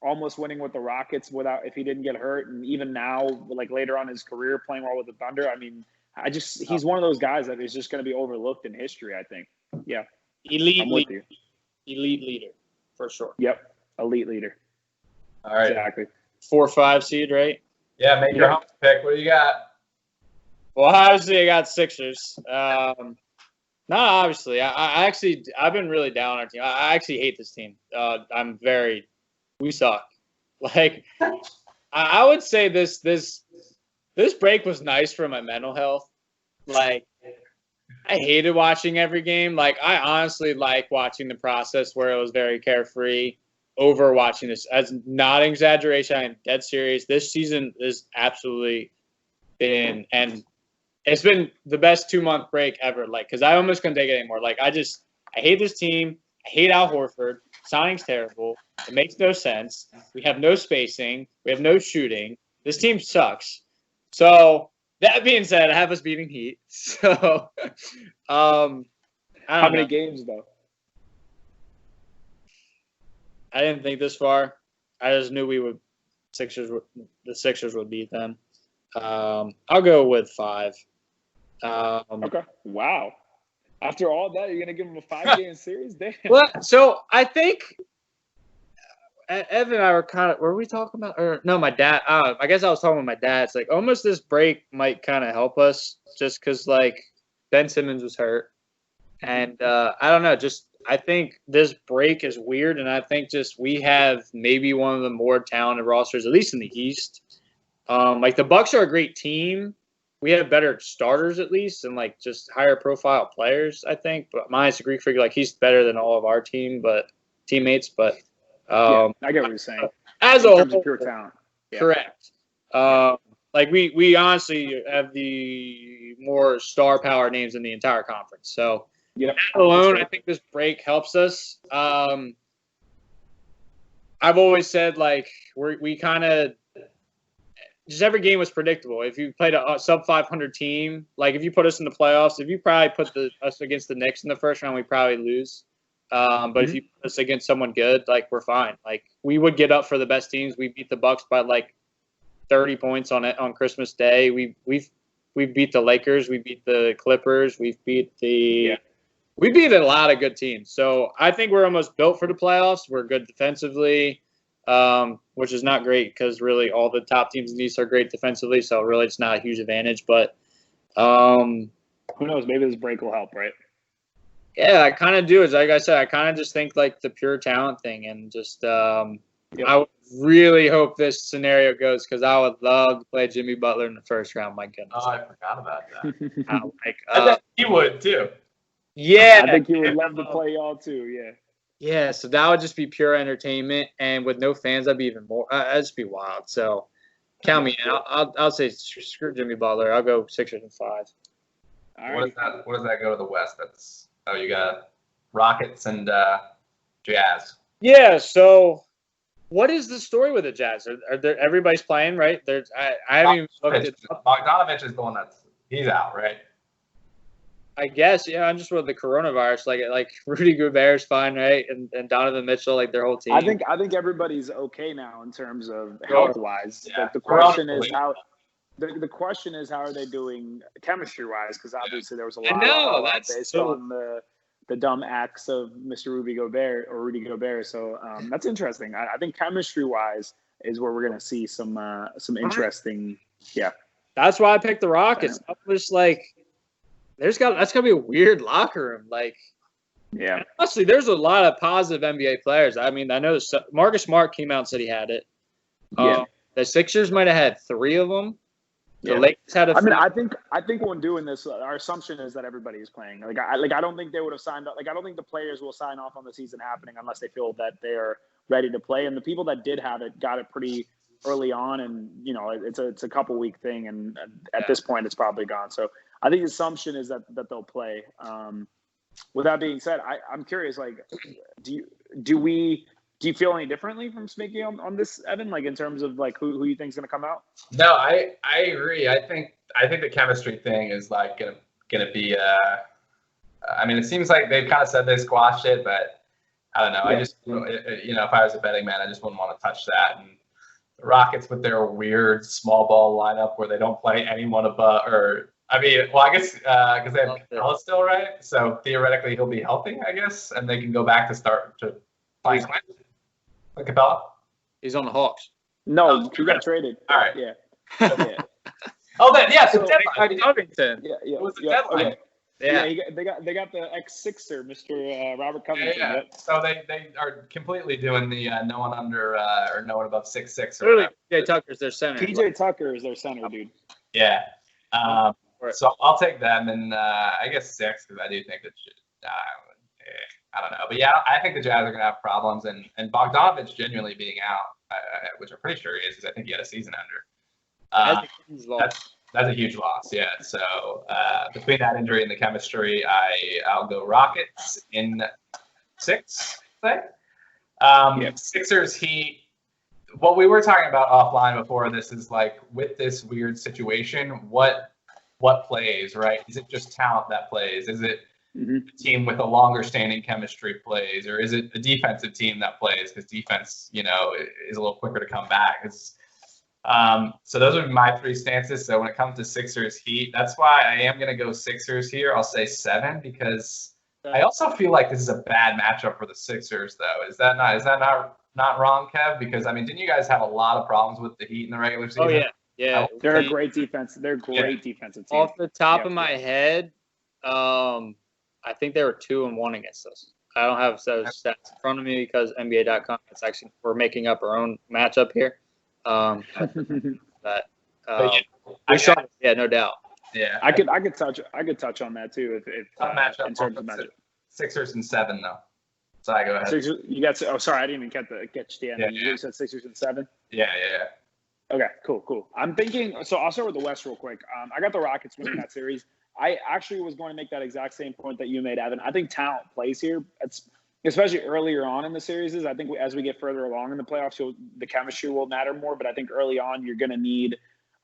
almost winning with the Rockets if he didn't get hurt, and even now, like later on in his career, playing well with the Thunder. I mean, he's one of those guys that is just going to be overlooked in history, I think. Yeah, elite leader for sure. Yep, elite leader. All right, exactly. 4-5 seed, right? Yeah, make your home pick. What do you got? Well, obviously I got Sixers. No, obviously I've been really down on our team. I actually hate this team. We suck. Like, I would say this break was nice for my mental health. Like, I hated watching every game. Like, I honestly like watching the process where it was very carefree over watching this. As not an exaggeration, I am dead serious. This season has absolutely been, and it's been the best 2-month break ever. Like, because I almost couldn't take it anymore. Like, I hate this team. I hate Al Horford. Signing's terrible. It makes no sense. We have no spacing. We have no shooting. This team sucks. So that being said, I have us beating Heat. So, how many games though? I didn't think this far. I just knew the Sixers would beat them. I'll go with 5. Okay. Wow. After all that, you're gonna give them a 5-game series? Damn. Well, so I think Evan and I were we talking about, or no, my dad. I guess I was talking with my dad. It's like almost this break might kind of help us, just because like Ben Simmons was hurt, and I don't know. Just I think this break is weird, and I think just we have maybe one of the more talented rosters, at least in the East. Like the Bucks are a great team. We have better starters at least, and like just higher profile players, I think. But minus a Greek figure, like he's better than all of our teammates. But I get what you're saying. As in a terms whole, of pure talent, yeah. Correct. Like we honestly have the more star power names in the entire conference. So that alone, I think this break helps us. I've always said like we kind of. Just every game was predictable. If you played a sub 500 team, like if you put us in the playoffs, if you probably put us against the Knicks in the first round, we probably lose. But if you put us against someone good, like we're fine. Like we would get up for the best teams. We beat the Bucks by like 30 points on Christmas Day. We beat the Lakers. We beat the Clippers. We beat a lot of good teams. So I think we're almost built for the playoffs. We're good defensively. Which is not great because really all the top teams in the East are great defensively, so really it's not a huge advantage. But who knows? Maybe this break will help, right? Yeah, I kind of do. As like I said, I kind of just think like the pure talent thing, and just I would really hope this scenario goes because I would love to play Jimmy Butler in the first round. My goodness. Oh, I forgot about that. I bet he would too. Yeah, I think he would love to play y'all too. Yeah. Yeah, so that would just be pure entertainment, and with no fans, that'd be even more. That'd just be wild. So, count me in. I'll say screw Jimmy Butler. I'll go Sixers and 5. All right. What does that go to the West? You got Rockets and Jazz. Yeah. So, what is the story with the Jazz? Are there everybody's playing right? I haven't even looked at. Bogdanovich is the one he's out, right? I guess, yeah. I'm just with the coronavirus. Like Rudy Gobert's fine, right? And Donovan Mitchell, like their whole team. I think everybody's okay now in terms of health wise. Yeah. Like the question is how. The question is how are they doing chemistry wise? Because obviously there was a lot of based on the dumb acts of Mr. Rudy Gobert. So that's interesting. I think chemistry wise is where we're gonna see some interesting. Yeah. That's why I picked the Rockets. I was just like. That's gonna be a weird locker room. Like, yeah. Honestly, there's a lot of positive NBA players. I mean, I know Marcus Smart came out and said he had it. Yeah. The Sixers might have had 3 of them. The Lakers had a. I mean, I think when doing this, our assumption is that everybody is playing. I don't think they would have signed up. I don't think the players will sign off on the season happening unless they feel that they are ready to play. And the people that did have it got it pretty early on, and it's a couple week thing. And at this point, it's probably gone. So I think the assumption is that they'll play. With that being said, I'm curious. Do you feel any differently from Smicky on this, Evan? In terms of who you think is going to come out? No, I agree. I think the chemistry thing is gonna be. I mean, it seems like they've kind of said they squashed it, but I don't know. Yeah. I just if I was a betting man, I just wouldn't want to touch that. And the Rockets with their weird small ball lineup where they don't play anyone above, I guess because they have Capella still, right? So theoretically he'll be healthy, I guess, and they can go back to playing Capella. He's on the Hawks. No, he got traded. All right. Yeah. Oh, then yeah. So Covington. Yeah. It was the deadline. Okay. Yeah. They got the ex-Sixer, Mr. Robert Covington. Yeah. Yep. So they are completely doing the no one under or no one above 6'6". Really, PJ Tucker's their center. PJ Tucker is their center, dude. Yeah. So I'll take them, and I guess 6 because I do think that. I don't know, but yeah, I think the Jazz are gonna have problems, and Bogdanovich genuinely being out, which I'm pretty sure he is, because I think he had a season under. That's a huge loss, yeah. So between that injury and the chemistry, I'll go Rockets in 6. Sixers Heat. What we were talking about offline before this is with this weird situation, what plays, right? Is it just talent that plays? Is it a team with a longer standing chemistry plays, or is it a defensive team that plays because defense, is a little quicker to come back? So those would be my 3 stances. So when it comes to Sixers Heat, that's why I am going to go Sixers here. I'll say 7 because I also feel like this is a bad matchup for the Sixers, though. Is that not wrong, Kev? Because didn't you guys have a lot of problems with the Heat in the regular season? Oh yeah. They're a great defense. They're a great defensive team. Off the top of my head, I think they were 2-1 against us. I don't have those stats in front of me because NBA.com. It's actually we're making up our own matchup here. No doubt. Yeah, I could touch on that too if matchup in terms of matchup. Sixers and 7 though. Sorry, go ahead. Sixers, you got. Oh, sorry, I didn't even catch the end. Yeah, You said Sixers and 7. Yeah. Okay, cool. I'm thinking. So I'll start with the West real quick. I got the Rockets winning that series. I actually was going to make that exact same point that you made, Evan. I think talent plays here. It's especially earlier on in the series. I think as we get further along in the playoffs, the chemistry will matter more. But I think early on, you're going to need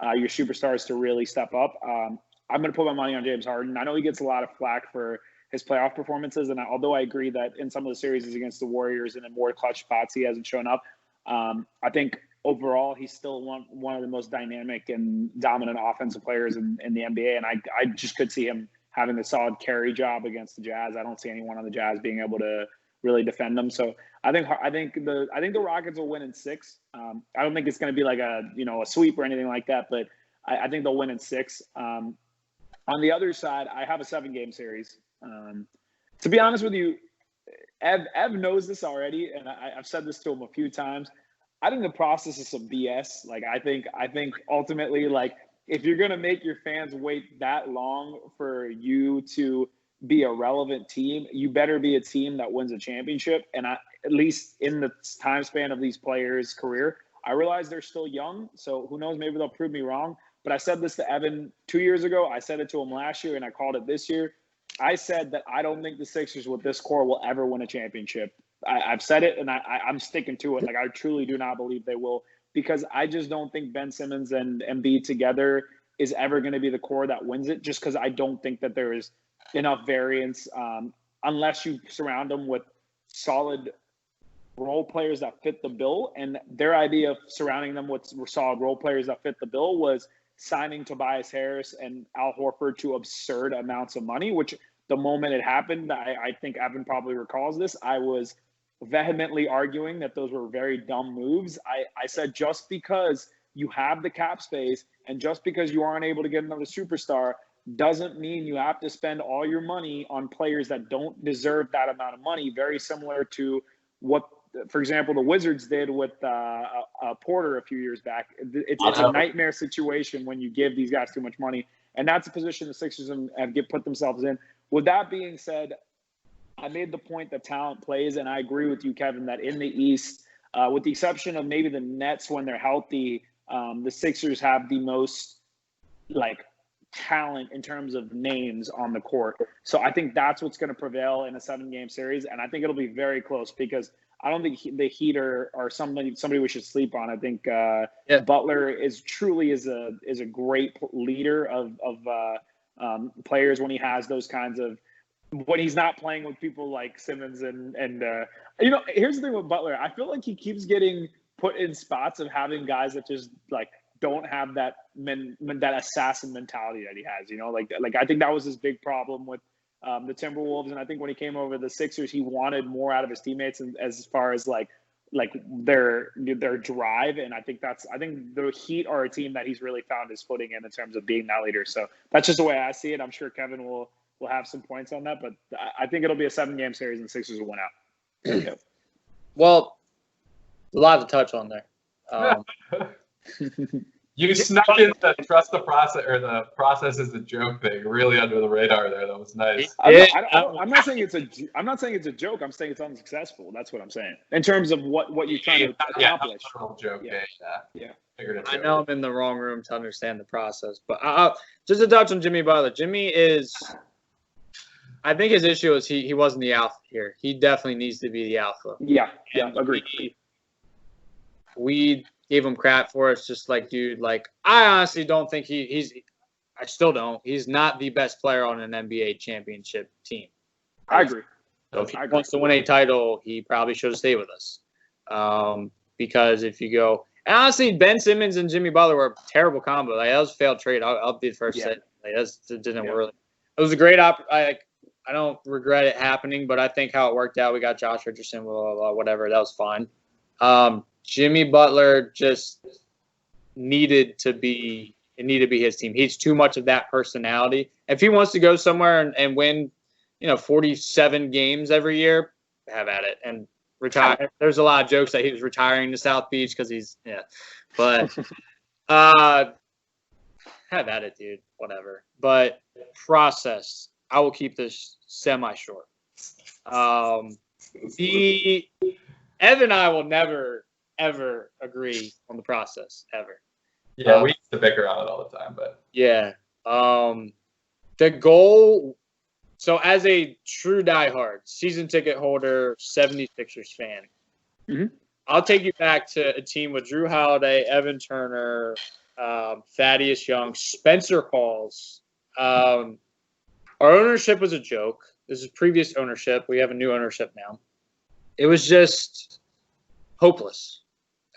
your superstars to really step up. I'm going to put my money on James Harden. I know he gets a lot of flack for his playoff performances, and although I agree that in some of the series against the Warriors and in more clutch spots he hasn't shown up, I think overall he's still one of the most dynamic and dominant offensive players in the NBA, and I just could see him having a solid carry job against the Jazz. I don't see anyone on the Jazz being able to really defend them. So I think the Rockets will win in 6. I don't think it's going to be like a sweep or anything like that, but I think they'll win in 6. On the other side, I have a 7-game series. To be honest with you, Ev knows this already, and I've said this to him a few times. I think the process is some BS. I think ultimately, if you're gonna make your fans wait that long for you to be a relevant team, you better be a team that wins a championship. And at least in the time span of these players' career, I realize they're still young, so who knows? Maybe they'll prove me wrong. But I said this to Evan 2 years ago. I said it to him last year, and I called it this year. I said that I don't think the Sixers with this core will ever win a championship. I've said it, and I'm sticking to it. I truly do not believe they will, because I just don't think Ben Simmons and Embiid together is ever going to be the core that wins it, just because I don't think that there is enough variance unless you surround them with solid role players that fit the bill. And their idea of surrounding them with solid role players that fit the bill was signing Tobias Harris and Al Horford to absurd amounts of money, which the moment it happened, I think Evan probably recalls this, I was vehemently arguing that those were very dumb moves. I said, just because you have the cap space and just because you aren't able to get another superstar doesn't mean you have to spend all your money on players that don't deserve that amount of money. Very similar to what for example, the Wizards did with Porter a few years back. It's a nightmare situation when you give these guys too much money, and that's a position the Sixers have put themselves in. With that being said, I made the point that talent plays, and I agree with you, Kevin, that in the East, with the exception of maybe the Nets when they're healthy, the Sixers have the most talent in terms of names on the court. So I think that's what's going to prevail in a 7-game series, and I think it'll be very close because I don't think the Heat are somebody we should sleep on. I think Butler is truly a great leader of players when he has those kinds of, when he's not playing with people like Simmons and here's the thing with Butler. I feel like he keeps getting put in spots of having guys that just don't have that that assassin mentality that he has. I think that was his big problem with the Timberwolves, and I think when he came over the Sixers, he wanted more out of his teammates, and as far as their drive, and I think the Heat are a team that he's really found his footing in terms of being that leader. So that's just the way I see it. I'm sure Kevin will have some points on that, but I think it'll be a 7-game series and the Sixers will win out. Yeah. Well, a lot to touch on there. You snuck in the trust the process, or the process is a joke thing really under the radar there. That was nice. I'm not saying it's a joke. I'm saying it's unsuccessful. That's what I'm saying in terms of what you're trying to accomplish. Joke. Yeah. I know I'm in the wrong room to understand the process, but just to touch on Jimmy Butler. Jimmy is. I think his issue is he wasn't the alpha here. He definitely needs to be the alpha. Yeah, agreed. We gave him crap for it. It's just dude, I honestly don't think I still don't. He's not the best player on an NBA championship team. I agree. So if he wants to win a title, he probably should have stayed with us. Because if you go, and honestly, Ben Simmons and Jimmy Butler were a terrible combo. That was a failed trade. I'll be the first to say it didn't work. It was a great I don't regret it happening, but I think how it worked out, we got Josh Richardson, whatever. That was fine. Jimmy Butler just needed to be his team. He's too much of that personality. If he wants to go somewhere and win, 47 games every year, have at it and retire. There's a lot of jokes that he was retiring to South Beach because but have at it, dude. Whatever. But process. I will keep this semi-short. Evan and I will never, ever agree on the process, ever. Yeah, we used to bicker on it all the time, but. Yeah. The goal, so as a true diehard, season ticket holder, 76ers fan, I'll take you back to a team with Drew Holiday, Evan Turner, Thaddeus Young, Spencer Hawes. Our ownership was a joke. This is previous ownership. We have a new ownership now. It was just hopeless.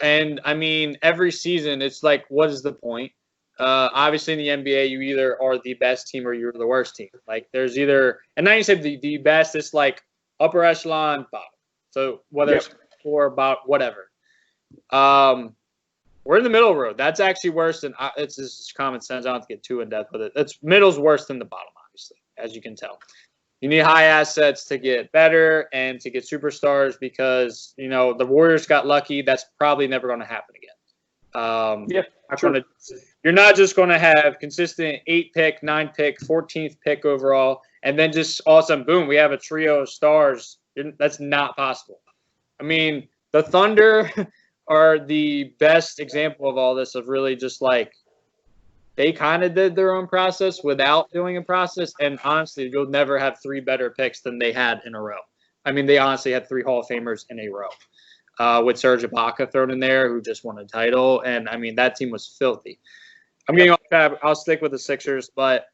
And, I mean, every season it's what is the point? Obviously, in the NBA, you either are the best team or you're the worst team. There's either – and now you say the best is upper echelon, bottom. So whether it's for about whatever. We're in the middle road. That's actually worse than – it's just common sense. I don't have to get too in-depth with it. It's middle's worse than the bottom, obviously, as you can tell. You need high assets to get better and to get superstars because, the Warriors got lucky. That's probably never going to happen again. You're not just going to have consistent 8-pick, 9-pick, 14th pick overall, and then just all of a sudden, boom, we have a trio of stars. That's not possible. I mean, the Thunder are the best example of all this, of really just they kind of did their own process without doing a process. And honestly, you'll never have 3 better picks than they had in a row. I mean, they honestly had 3 Hall of Famers in a row with Serge Ibaka thrown in there, who just won a title. And I mean, that team was filthy. I'm getting off track. I'll stick with the Sixers, but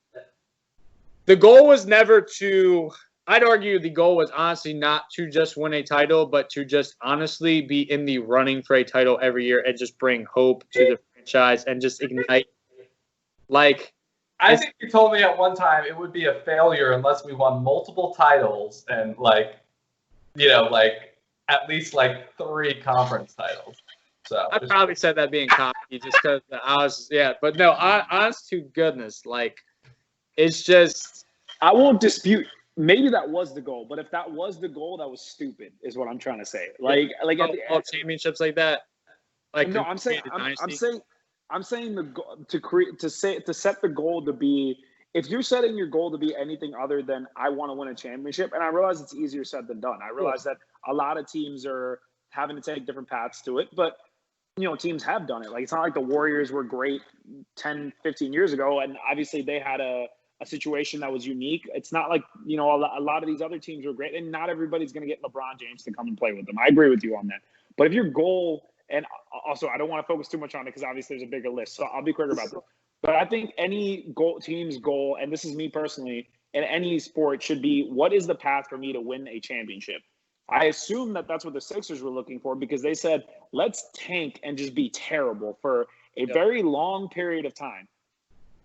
the goal was never to, I'd argue the goal was honestly not to just win a title, but to just honestly be in the running for a title every year and just bring hope to the franchise and just ignite. I think you told me at one time it would be a failure unless we won multiple titles and at least 3 conference titles. So I probably said that being cocky just because I was but no, honest to goodness, it's just I won't dispute maybe that was the goal, but if that was the goal, that was stupid, is what I'm trying to say. Like championships like that. Like no, I'm saying the goal to set the goal to be, if you're setting your goal to be anything other than I want to win a championship, and I realize it's easier said than done. I realize that a lot of teams are having to take different paths to it, but teams have done it. Like, it's not like the Warriors were great 10, 15 years ago, and obviously they had a situation that was unique. It's not like, a lot of these other teams were great, and not everybody's going to get LeBron James to come and play with them. I agree with you on that. But if your goal, and also I don't want to focus too much on it because obviously there's a bigger list, so I'll be quick about this. But I think any team's goal, and this is me personally, in any sport should be, what is the path for me to win a championship? I assume that that's what the Sixers were looking for, because they said, let's tank and just be terrible for a very long period of time.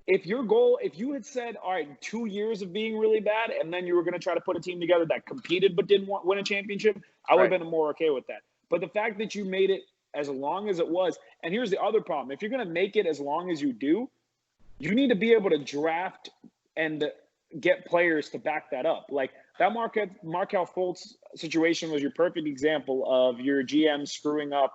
If your goal, if you had said, all right, 2 years of being really bad, and then you were going to try to put a team together that competed but didn't win a championship, I would have been more okay with that. But the fact that you made it as long as it was, and here's the other problem. If you're going to make it as long as you do, you need to be able to draft and get players to back that up. Like, that Markelle Fultz situation was your perfect example of your GM screwing up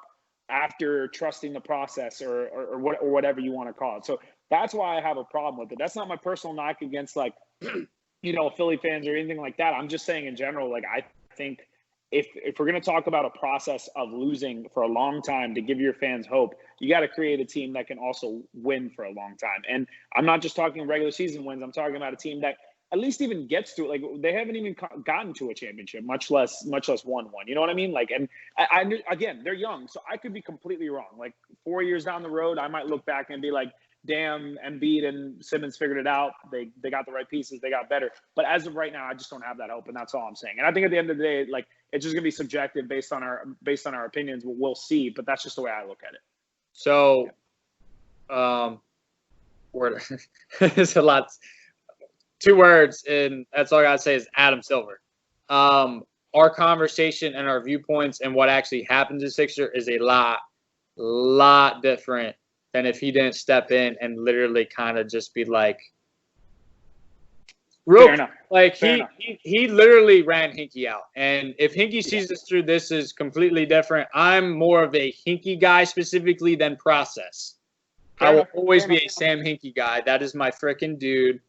after trusting the process or whatever you want to call it. So that's why I have a problem with it. That's not my personal knock against, like, Philly fans or anything like that. I'm just saying in general, like, I think if we're going to talk about a process of losing for a long time to give your fans hope, you got to create a team that can also win for a long time. And I'm not just talking regular season wins. I'm talking about a team that at least even gets to it. Like, they haven't even gotten to a championship, much less won one. You know what I mean? Like, and I again, they're young, so I could be completely wrong. Like, 4 years down the road, I might look back and be like, damn, Embiid and Simmons figured it out. They got the right pieces. They got better. But as of right now, I just don't have that hope, and that's all I'm saying. And I think at the end of the day, like, it's just gonna be subjective based on our opinions. We'll see, but that's just the way I look at it. So, there's a lot. 2 words, and that's all I gotta say is Adam Silver. Our conversation and our viewpoints and what actually happened to Sixer is a lot different than if he didn't step in and literally kind of just be like, he literally ran Hinkie out. And if Hinkie sees us through, this is completely different. I'm more of a Hinkie guy specifically than process. I will always be a Sam Hinkie guy. That is my freaking dude.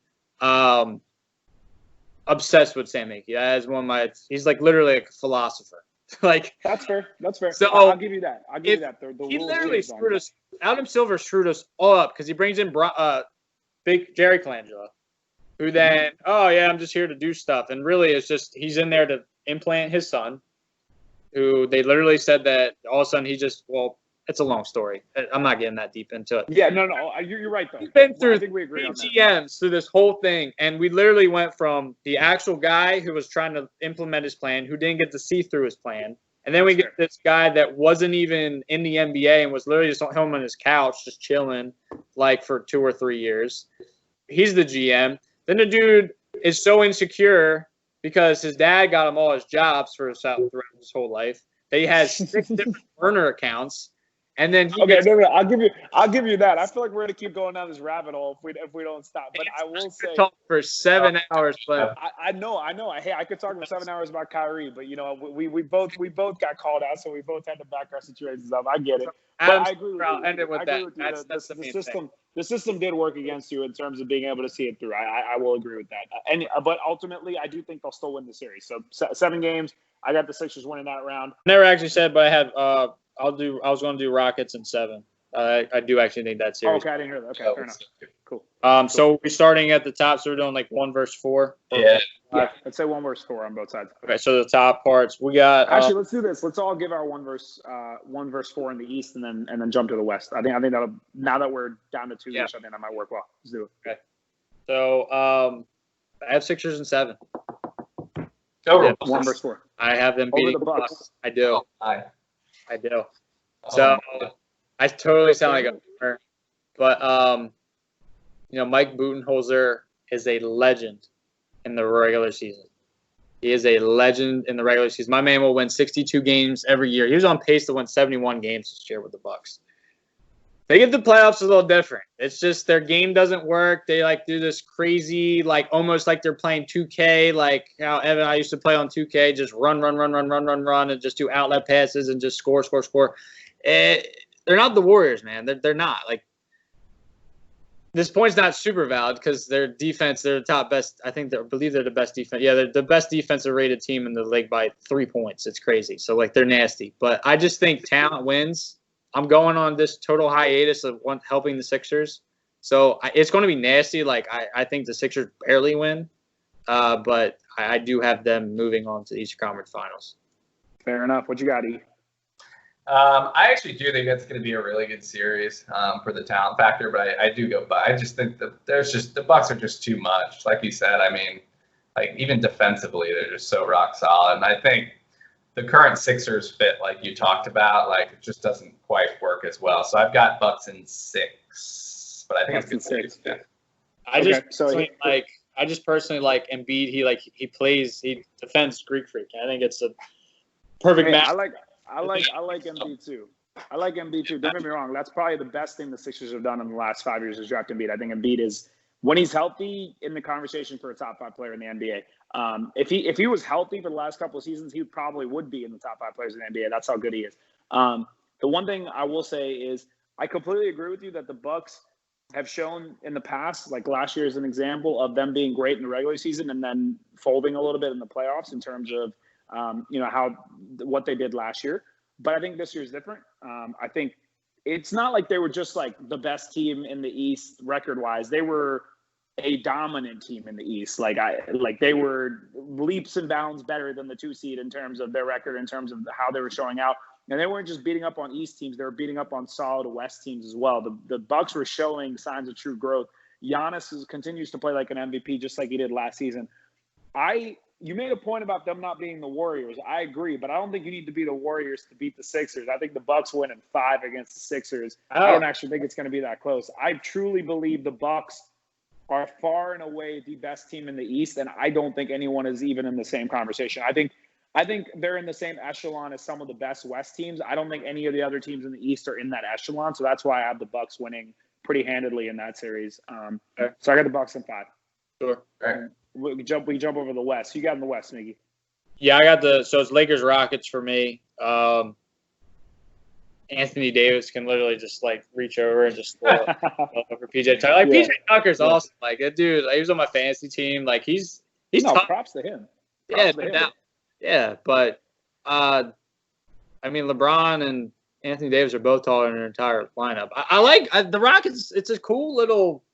Obsessed with Sam Hinkie. That is one of my. He's like literally a philosopher. Like, that's fair. So I'll give you that. He literally screwed us. Adam Silver screwed us all up because he brings in big Jerry Colangelo, who then, I'm just here to do stuff, and really it's just he's in there to implant his son, who they literally said that all of a sudden it's a long story. I'm not getting that deep into it. Yeah, no, you're right though. We've been through I think we agree on that. GMs through this whole thing, and we literally went from the actual guy who was trying to implement his plan, who didn't get to see through his plan, and then we get this guy that wasn't even in the NBA and was literally just home on his couch, just chilling, like, for 2 or 3 years. He's the GM. Then the dude is so insecure because his dad got him all his jobs throughout his whole life that he has 6 different burner accounts. And then I'll give you that. I feel like we're gonna keep going down this rabbit hole if we don't stop. But I will say, talk for 7 hours. But I know. Hey, I could talk for 7 hours about Kyrie, but we both got called out, so we both had to back our situations up. I get it. But I agree with you. Ended with that. That's the system did work against you in terms of being able to see it through. I will agree with that. But ultimately, I do think they'll still win the series. So 7 games. I got the Sixers winning that round. Never actually said, but I had. I was going to do Rockets in 7. I do actually think that series. Okay, I didn't hear that. Okay, fair enough. Cool. So we're starting at the top, so we're doing like 1 versus 4. Yeah. Let's say 1 versus 4 on both sides. Okay, so the top parts we got. Actually, let's do this. Let's all give our 1 versus 4 in the East, and then jump to the West. I think that'll, now that we're down to 2 each, I think that might work well. Let's do it. Okay. So I have Sixers in 7. Oh, 1 versus 4. I have them beating the Bucks. I do. I do. So I totally sound like a boomer, but Mike Budenholzer is a legend in the regular season. He is a legend in the regular season. My man will win 62 games every year. He was on pace to win 71 games this year with the Bucks. They get the playoffs a little different. It's just their game doesn't work. They like do this crazy, like almost like they're playing 2K, like how Evan and I used to play on 2K, just run, and just do outlet passes and just score. They're not the Warriors, man. They're not. Like, this point's not super valid because their defense, they're the top best. I believe they're the best defense. Yeah, they're the best defensive rated team in the league by 3 points. It's crazy. So, like, they're nasty. But I just think talent wins. I'm going on this total hiatus of helping the Sixers. So it's going to be nasty. Like, I think the Sixers barely win. But I do have them moving on to the Eastern Conference Finals. Fair enough. What you got, E? I actually do think that's going to be a really good series for the talent factor, but I do go by. I just think that the Bucks are just too much. Like you said, I mean, like even defensively, they're just so rock solid. And I think the current Sixers fit, like you talked about, like it just doesn't quite work as well. So I've got Bucks in 6, but I think it's good series. Yeah. I just personally like Embiid. He defends Greek Freak. I think it's a perfect match. I like Embiid too. I like Embiid too. Don't get me wrong. That's probably the best thing the Sixers have done in the last 5 years is draft Embiid. I think Embiid is, when he's healthy, in the conversation for a top 5 player in the NBA. If he was healthy for the last couple of seasons, he probably would be in the top 5 players in the NBA. That's how good he is. The one thing I will say is I completely agree with you that the Bucks have shown in the past, like last year is an example of them being great in the regular season and then folding a little bit in the playoffs in terms of what they did last year. But I think this year's different. I think it's not like they were just like the best team in the East record wise. They were a dominant team in the East. They were leaps and bounds better than the 2 seed in terms of their record, in terms of how they were showing out. And they weren't just beating up on East teams; they were beating up on solid West teams as well. The Bucks were showing signs of true growth. Giannis continues to play like an MVP, just like he did last season. You made a point about them not being the Warriors. I agree, but I don't think you need to be the Warriors to beat the Sixers. I think the Bucks win in 5 against the Sixers. I don't actually think it's going to be that close. I truly believe the Bucks are far and away the best team in the East, and I don't think anyone is even in the same conversation. I think they're in the same echelon as some of the best West teams. I don't think any of the other teams in the East are in that echelon, so that's why I have the Bucks winning pretty handedly in that series. So I got the Bucks in 5. Sure. All right. We jump over the West. You got in the West, Miggy. Yeah, I got so it's Lakers Rockets for me. Anthony Davis can literally just like reach over and just throw over PJ Tucker. Like PJ Tucker's awesome. Like that dude, he was on my fantasy team. Like he's tough. Props to him. Yeah, but I mean LeBron and Anthony Davis are both taller in their entire lineup. I like the Rockets. It's a cool little.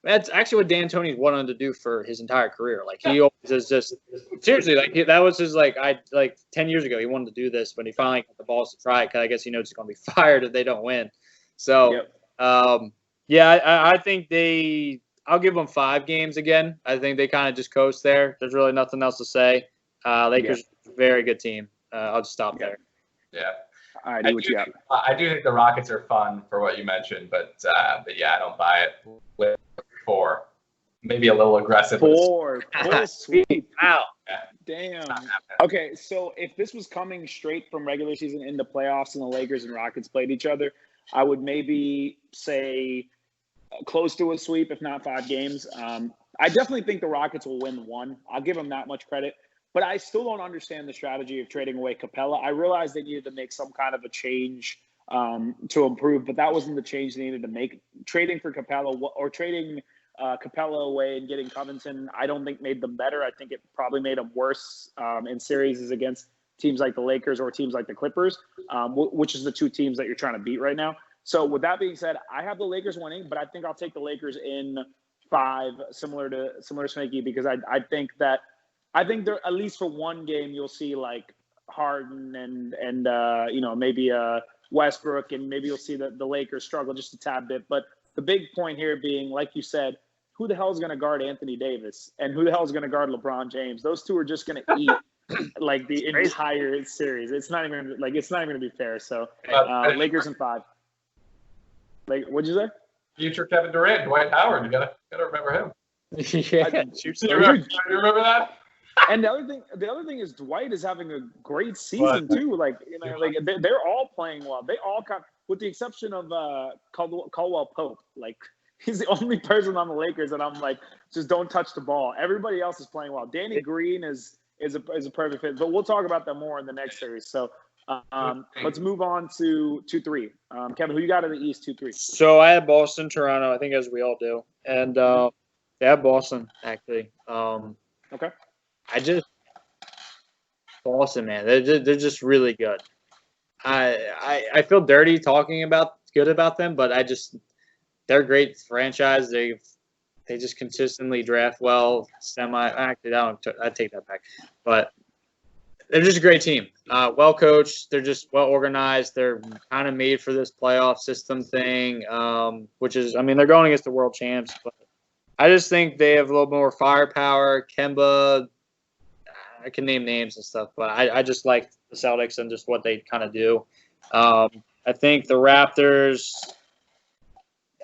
That's actually what D'Antoni's wanted to do for his entire career. Like he always is just seriously like that was his 10 years ago he wanted to do this, but he finally got the balls to try it because I guess he knows he's going to be fired if they don't win. So I think I'll give them 5 games again. I think they kind of just coast there. There's really nothing else to say. Lakers, very good team. I'll just stop there. Yeah. All right, I do think the Rockets are fun for what you mentioned, but yeah, I don't buy it. 4, maybe a little aggressive. 4 sweep. Wow. Damn. Okay, so if this was coming straight from regular season into playoffs and the Lakers and Rockets played each other, I would maybe say close to a sweep, if not 5 games. I definitely think the Rockets will win 1. I'll give them that much credit. But I still don't understand the strategy of trading away Capella. I realized they needed to make some kind of a change to improve, but that wasn't the change they needed to make. Trading for Capella or trading Capella away and getting Covington, I don't think made them better. I think it probably made them worse in series against teams like the Lakers or teams like the Clippers, which is the 2 teams that you're trying to beat right now. So with that being said, I have the Lakers winning, but I think I'll take the Lakers in 5, similar to Smakey, because I think there, at least for 1 game, you'll see like Harden and maybe Westbrook, and maybe you'll see the Lakers struggle just a tad bit. But the big point here being, like you said, who the hell is going to guard Anthony Davis and who the hell is going to guard LeBron James? Those 2 are just going to eat like the entire series. It's not even going to be fair. So Lakers in 5. What'd you say? Future Kevin Durant, Dwight Howard. You gotta remember him. Yeah, you remember that? And the other thing is Dwight is having a great season too. They're all playing well. with the exception of Caldwell Pope, like he's the only person on the Lakers that I'm like, just don't touch the ball. Everybody else is playing well. Danny Green is a perfect fit, but we'll talk about that more in the next series. So let's move on to 2-3. Kevin, who you got in the East 2-3? So I had Boston, Toronto, I think as we all do, and yeah, Boston actually. Okay. Boston, man, they're just really good. I feel dirty talking good about them, but they're a great franchise. They just consistently draft well. Actually, I take that back, but they're just a great team. Well coached. They're just well organized. They're kind of made for this playoff system thing, which is, I mean, they're going against the world champs, but I just think they have a little more firepower. Kemba, I can name names and stuff, but I just like the Celtics and just what they kind of do. I think the Raptors,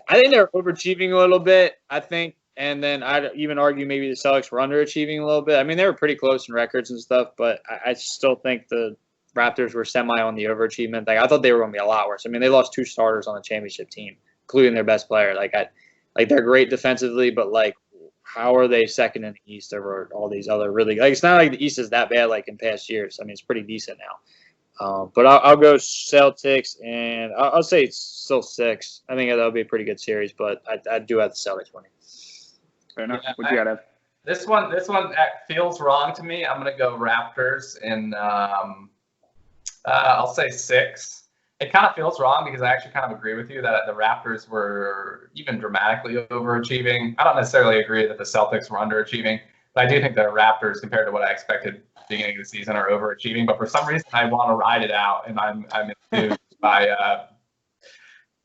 I think they're overachieving a little bit, I think. And then I'd even argue maybe the Celtics were underachieving a little bit. I mean, they were pretty close in records and stuff, but I still think the Raptors were semi on the overachievement. Like, I thought they were going to be a lot worse. I mean, they lost 2 starters on the championship team, including their best player. Like they're great defensively, but like, how are they second in the East over all these other really? Like, it's not like the East is that bad like in past years. I mean, it's pretty decent now. But I'll go Celtics, and I'll say it's still 6. I think that'll be a pretty good series, but I do have the Celtics winning. Fair enough. What you got, Ev? This one feels wrong to me. I'm gonna go Raptors, and I'll say 6. It kind of feels wrong because I actually kind of agree with you that the Raptors were even dramatically overachieving. I don't necessarily agree that the Celtics were underachieving, but I do think the Raptors, compared to what I expected beginning of the season, are overachieving. But for some reason, I want to ride it out, and I'm enthused by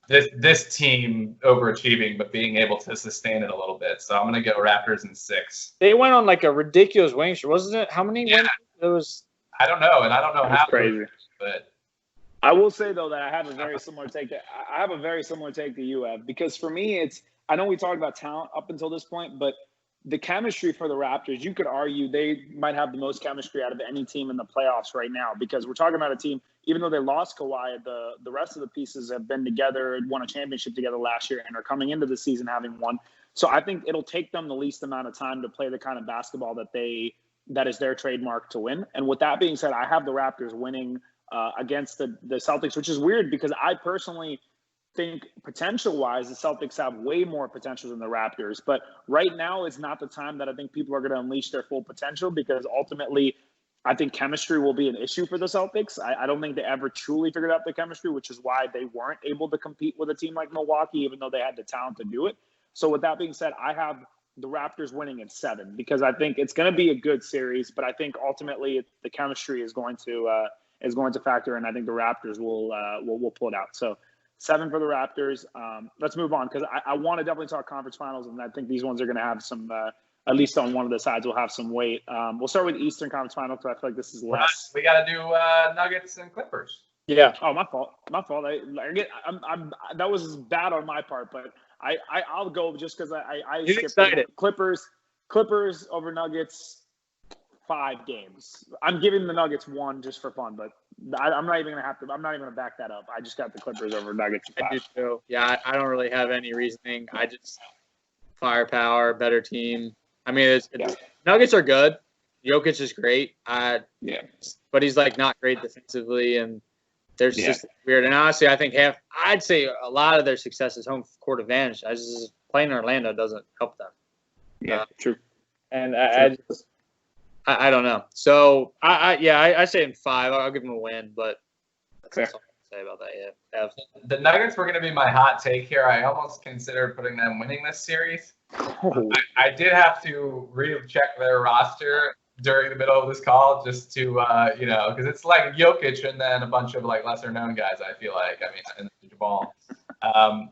this team overachieving, but being able to sustain it a little bit. So I'm going to go Raptors in 6. They went on like a ridiculous wing streak, wasn't it? How many wins? It was. I don't know, and I don't know how crazy. But I will say though that I have a very similar take. To you, Ev, because for me, I know we talked about talent up until this point, but the chemistry for the Raptors, you could argue they might have the most chemistry out of any team in the playoffs right now, because we're talking about a team, even though they lost Kawhi, the rest of the pieces have been together, won a championship together last year, and are coming into the season having won. So I think it'll take them the least amount of time to play the kind of basketball that is their trademark to win. And with that being said, I have the Raptors winning against the Celtics, which is weird because I personally think potential-wise, the Celtics have way more potential than the Raptors. But right now is not the time that I think people are going to unleash their full potential, because ultimately I think chemistry will be an issue for the Celtics. I don't think they ever truly figured out the chemistry, which is why they weren't able to compete with a team like Milwaukee, even though they had the talent to do it. So with that being said, I have the Raptors winning in 7 because I think it's going to be a good series, but I think ultimately the chemistry is going to factor in. I think the Raptors will pull it out. So 7 for the Raptors. Let's move on because I want to definitely talk conference finals, and I think these ones are going to have some, at least on one of the sides, will have some weight. We'll start with the Eastern Conference Finals because I feel like this is less. We got to do Nuggets and Clippers. Yeah. Oh, my fault. That was bad on my part, but I'll go just because I He's excited. Clippers over Nuggets. 5 games. I'm giving the Nuggets 1 just for fun, but I'm not even gonna back that up. I just got the Clippers over Nuggets. 5. I do too. Yeah, I don't really have any reasoning. I just firepower, better team. I mean, Nuggets are good. Jokic is great. But he's like not great defensively, and there's just weird. And honestly, I think I'd say a lot of their success is home court advantage. I just playing in Orlando doesn't help them. Yeah, true. And I don't know. So I say in 5. I'll give them a win, but that's all I can say about that. Yeah. The Nuggets were going to be my hot take here. I almost considered putting them winning this series. I did have to recheck their roster during the middle of this call just to because it's like Jokic and then a bunch of like lesser known guys. I feel like and Jabal.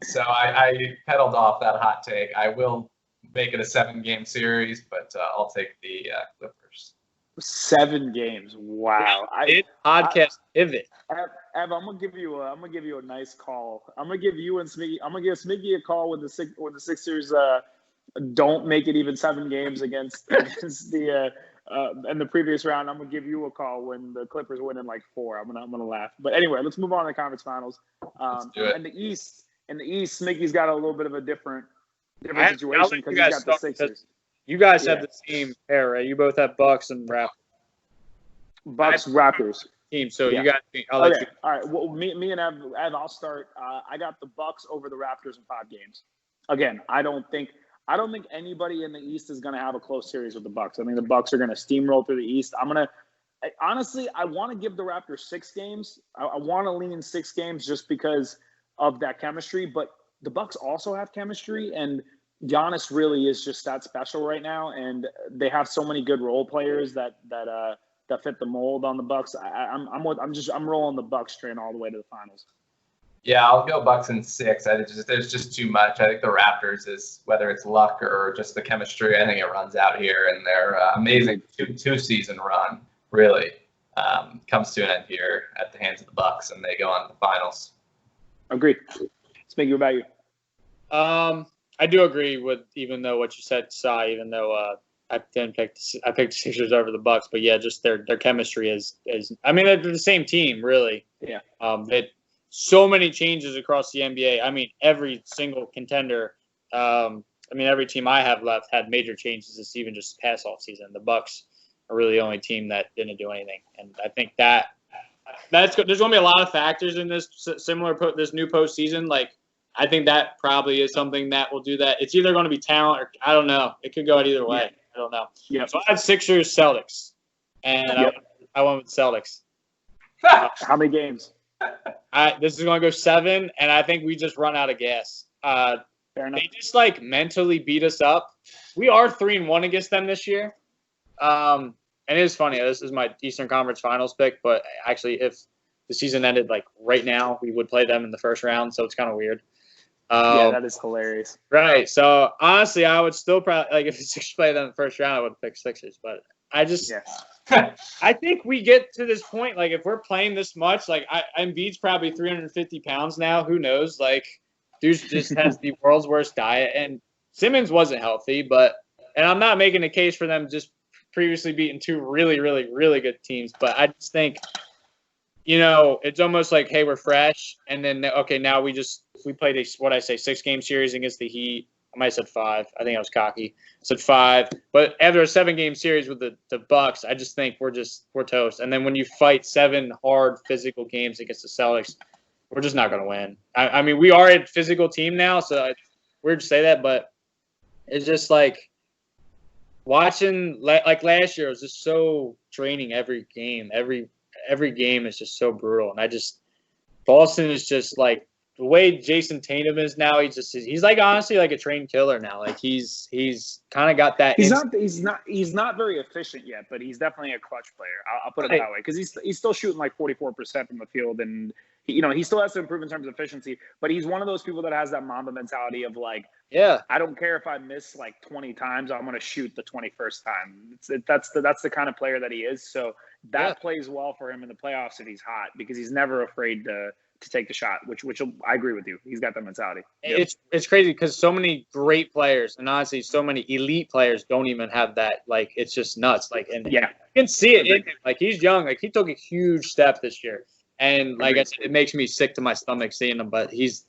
So I pedaled off that hot take. I will make it a 7-game series, but I'll take the Clippers. 7 games. Wow. Podcast pivot. Ev, I'm gonna give you a nice call. I'm gonna give you and Smiggy. I'm gonna give Smiggy a call when the Sixers don't make it even 7 games against the in the previous round. I'm gonna give you a call when the Clippers win in like 4. I'm gonna laugh. But anyway, let's move on to the conference finals. do it. In the East, Smickey's got a little bit of a different I'll situation let because you he's guys got the start, because Sixers. You guys Yeah. have the same pair, right? You both have Bucks and Raptors Bucks, Raptors. team, so Yeah. you got. I'll let Okay, you. all right. Well, me and Ev, I'll start. I got the Bucks over the Raptors in 5 games. Again, I don't think anybody in the East is going to have a close series with the Bucks. I think the Bucks are going to steamroll through the East. Honestly, I want to give the Raptors 6 games. I want to lean 6 games just because of that chemistry. But the Bucks also have chemistry, and Giannis really is just that special right now. And they have so many good role players that fit the mold on the Bucks. I'm rolling the Bucks train all the way to the finals. Yeah, I'll go Bucks in 6. There's just too much. I think the Raptors is, whether it's luck or just the chemistry, I think it runs out here, and their amazing two season run really comes to an end here at the hands of the Bucks, and they go on to the finals. Agreed. Speaking about you. I do agree with even though what you said, Sai. Even though I picked the Sixers over the Bucks, but yeah, just their chemistry is. I mean, they're the same team, really. Yeah. So many changes across the NBA. I mean, every single contender. Every team I have left had major changes this even just past off season. The Bucks are really the only team that didn't do anything, and I think there's going to be a lot of factors in this this new postseason. Like, I think that probably is something that will do that. It's either going to be talent or I don't know. It could go either way. Yeah. I don't know. Yeah. So I had Sixers, Celtics, and I went with Celtics. How many games? This is going to go 7, and I think we just run out of gas. Fair enough. They just mentally beat us up. We are 3-1 against them this year. And it is funny. This is my Eastern Conference Finals pick, but actually, if the season ended right now, we would play them in the first round. So it's kind of weird. Yeah, that is hilarious. Right. So honestly, I would still probably if the Sixers played them in the first round, I would pick Sixers. But I just. Yeah. I think we get to this point, if we're playing this much, Embiid's probably 350 pounds now. Who knows? Dude just has the world's worst diet. And Simmons wasn't healthy, and I'm not making a case for them just previously beating 2 really, really, really good teams. But I just think, it's almost like, hey, we're fresh. And then, okay, now we played a 6-game series against the Heat. I might have said 5. I think I was cocky. I said 5. But after a 7-game series with the Bucks, I just think we're toast. And then when you fight 7 hard physical games against the Celtics, we're just not going to win. I mean, we are a physical team now, so it's weird to say that, but it's just watching last year, it was just so draining every game. Every game is just so brutal. And Boston is just the way Jason Tatum is now, he's honestly a trained killer now. He's kind of got that. He's not very efficient yet, but he's definitely a clutch player. I'll put it that way because he's still shooting 44% from the field, and he still has to improve in terms of efficiency. But he's one of those people that has that Mamba mentality of I don't care if I miss 20 times, I'm going to shoot the 21st time. That's the kind of player that he is. So that plays well for him in the playoffs if he's hot because he's never afraid to take the shot, which I agree with you. He's got that mentality. Yep. It's crazy because so many great players and honestly so many elite players don't even have that. It's just nuts. You can see it in him. He's young. He took a huge step this year. And I said, it makes me sick to my stomach seeing him, but he's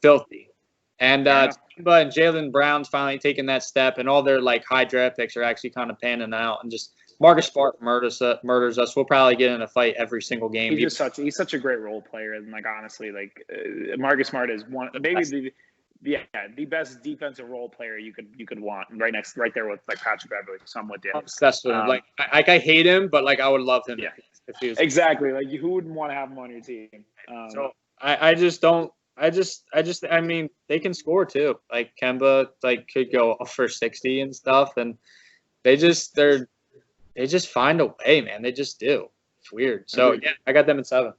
filthy. And Kemba and Jaylen Brown's finally taking that step, and all their high draft picks are actually kind of panning out. And just Marcus Smart murders us. We'll probably get in a fight every single game. He's such a great role player, and honestly, Marcus Smart is the best defensive role player you could want, right there with Patrick Beverley. So I'm with you. I'm obsessed with him. I hate him, but I would love him. Yeah, if he was exactly. Who wouldn't want to have him on your team? So I just don't. I mean, they can score too. Kemba, could go off for 60 and stuff, and they just find a way, man. They just do. It's weird. So yeah, I got them in 7.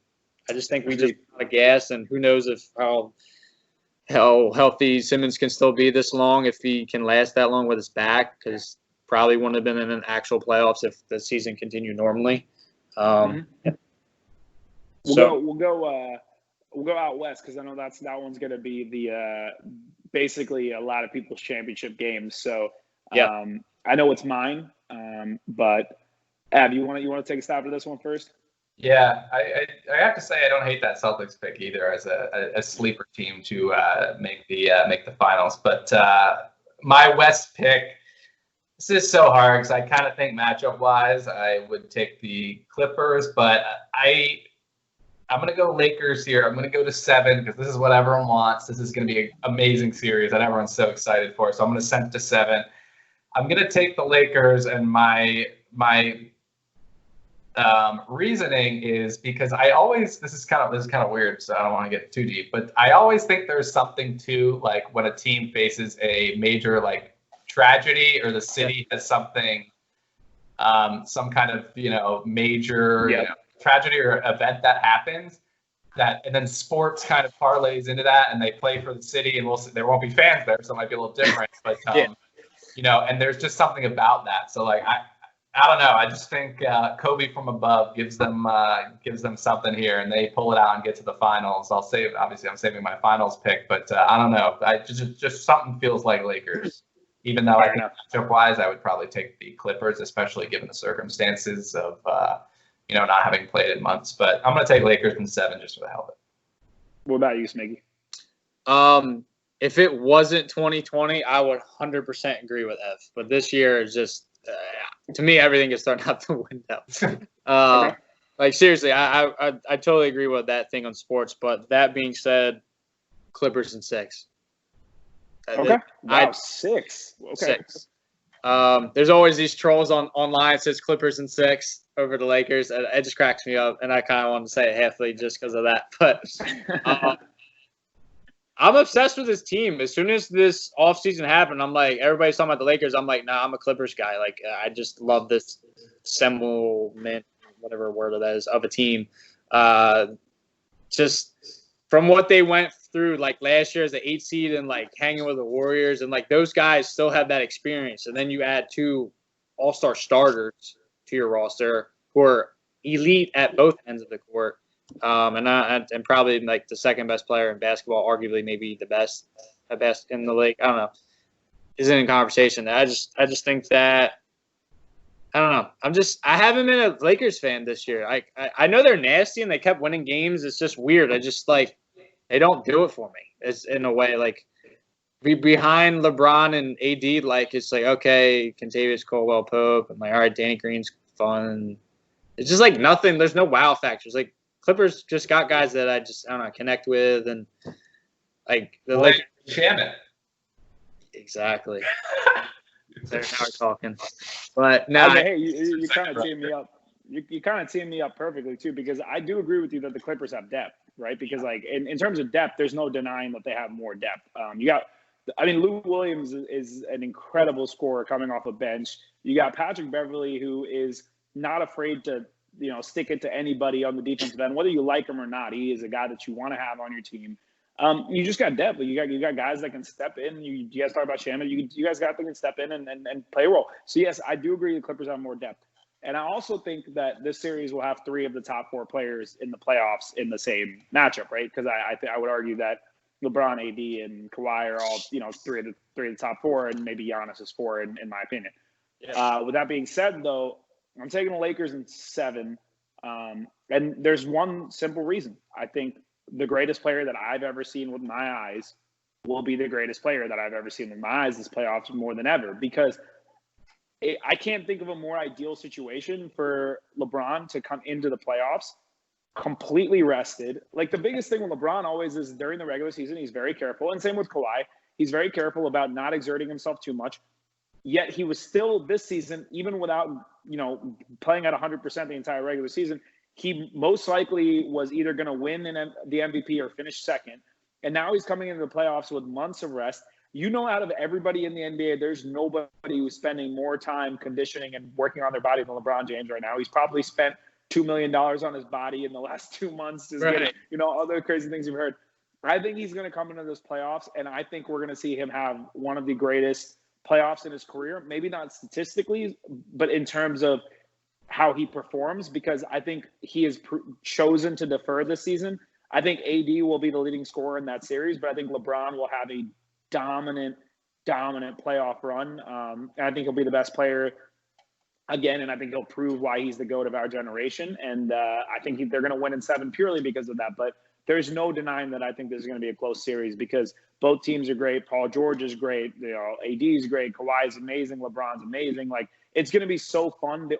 I just think we just got gas, and who knows how healthy Simmons can still be this long, if he can last that long with his back, because probably wouldn't have been in an actual playoffs if the season continued normally. We'll go out west because I know that one's going to be the basically a lot of people's championship games. So I know it's mine. But Ab, you want to take a stab at this one first? Yeah, I have to say I don't hate that Celtics pick either as a sleeper team to make the finals. But my West pick, this is so hard because I kind of think matchup wise I would take the Clippers, but I'm gonna go Lakers here. I'm gonna go to 7 because this is what everyone wants. This is gonna be an amazing series that everyone's so excited for. So I'm gonna send it to 7. I'm gonna take the Lakers, and my reasoning is because I always this is kind of weird, so I don't want to get too deep, but I always think there's something to like when a team faces a major like tragedy or the city has something, some kind of major tragedy or event that happens. And then sports kind of parlays into that, and they play for the city, and there won't be fans there, so it might be a little different. But and there's just something about that. So like I don't know. I just think Kobe from above gives them something here, and they pull it out and get to the finals. Obviously, I'm saving my finals pick, but I don't know. I just something feels like Lakers. Even though I think matchup wise, I would probably take the Clippers, especially given the circumstances of not having played in months. But I'm gonna take Lakers in 7 just for the hell of it. What about you, Smiggy? If it wasn't 2020, I would 100% agree with F. But this year is just. To me, everything is thrown out the window. Like seriously, I totally agree with that thing on sports. But that being said, Clippers in 6. Okay, wow, 6. Okay. 6. There's always these trolls online that says Clippers in 6 over the Lakers. It just cracks me up, and I kind of want to say it halfly just because of that. But I'm obsessed with this team. As soon as this offseason happened, I'm like, everybody's talking about the Lakers. I'm like, nah, I'm a Clippers guy. Like, I just love this semblance, whatever word that is, of a team. Just from what they went through, like last year as the 8 seed and like hanging with the Warriors, and like those guys still have that experience. And then you add 2 all-star starters to your roster who are elite at both ends of the court. And probably like the second best player in basketball, arguably maybe the best in the league. I don't know. Isn't in conversation. I just think that I don't know. I haven't been a Lakers fan this year. I know they're nasty and they kept winning games. It's just weird. I just like they don't do it for me. It's in a way like behind LeBron and AD. Like it's like okay, Kentavious Caldwell Pope. I'm like all right, Danny Green's fun. It's just like nothing. There's no wow factors. Like Clippers just got guys that I don't know, connect with, and like the Lakers. Shannon. Exactly. They're now talking, but now hey, you kind of teeing me up. You kind of teeing me up perfectly too, because I do agree with you that the Clippers have depth, right? Because like in terms of depth, there's no denying that they have more depth. Lou Williams is an incredible scorer coming off a bench. You got Patrick Beverley, who is not afraid to stick it to anybody on the defensive end, whether you like him or not. He is a guy that you want to have on your team. You just got depth. You got guys that can step in. You guys talk about Shannon. You guys got that can step in and play a role. So yes, I do agree the Clippers have more depth, and I also think that this series will have 3 of the top 4 players in the playoffs in the same matchup, right? Because I would argue that LeBron, AD, and Kawhi are all 3 of the top 4, and maybe Giannis is 4 in my opinion. Yeah. With that being said, though, I'm taking the Lakers in 7, and there's one simple reason. I think the greatest player that I've ever seen with my eyes will be the greatest player that I've ever seen with my eyes this playoffs more than ever, because I can't think of a more ideal situation for LeBron to come into the playoffs completely rested. Like the biggest thing with LeBron always is during the regular season, he's very careful, and same with Kawhi. He's very careful about not exerting himself too much. Yet he was still this season, even without, playing at 100% the entire regular season, he most likely was either going to win the MVP or finish second. And now he's coming into the playoffs with months of rest. Out of everybody in the NBA, there's nobody who's spending more time conditioning and working on their body than LeBron James right now. He's probably spent $2 million on his body in the last 2 months. Just getting, other crazy things you've heard. I think he's going to come into this playoffs, and I think we're going to see him have one of the greatest playoffs in his career. Maybe not statistically, but in terms of how he performs, because I think he has chosen to defer this season. I think AD will be the leading scorer in that series, but I think LeBron will have a dominant playoff run. And I think he'll be the best player again, and I think he'll prove why he's the GOAT of our generation. And I think they're going to win in 7 purely because of that. But there's no denying that I think this is going to be a close series because both teams are great. Paul George is great. AD is great. Kawhi is amazing. LeBron's amazing. Like, it's going to be so fun.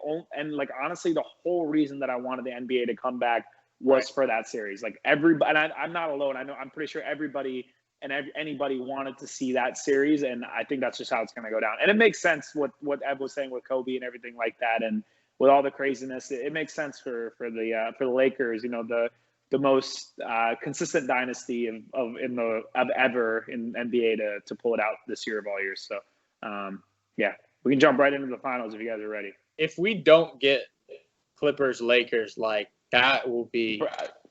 Honestly, the whole reason that I wanted the NBA to come back was for that series. Like, everybody, and I'm not alone. I'm pretty sure everybody and anybody wanted to see that series, and I think that's just how it's going to go down. And it makes sense what Ev was saying with Kobe and everything like that, and with all the craziness, it makes sense for the Lakers. The most consistent dynasty of ever in NBA to pull it out this year of all years. So yeah, we can jump right into the finals if you guys are ready. If we don't get Clippers Lakers, like that will be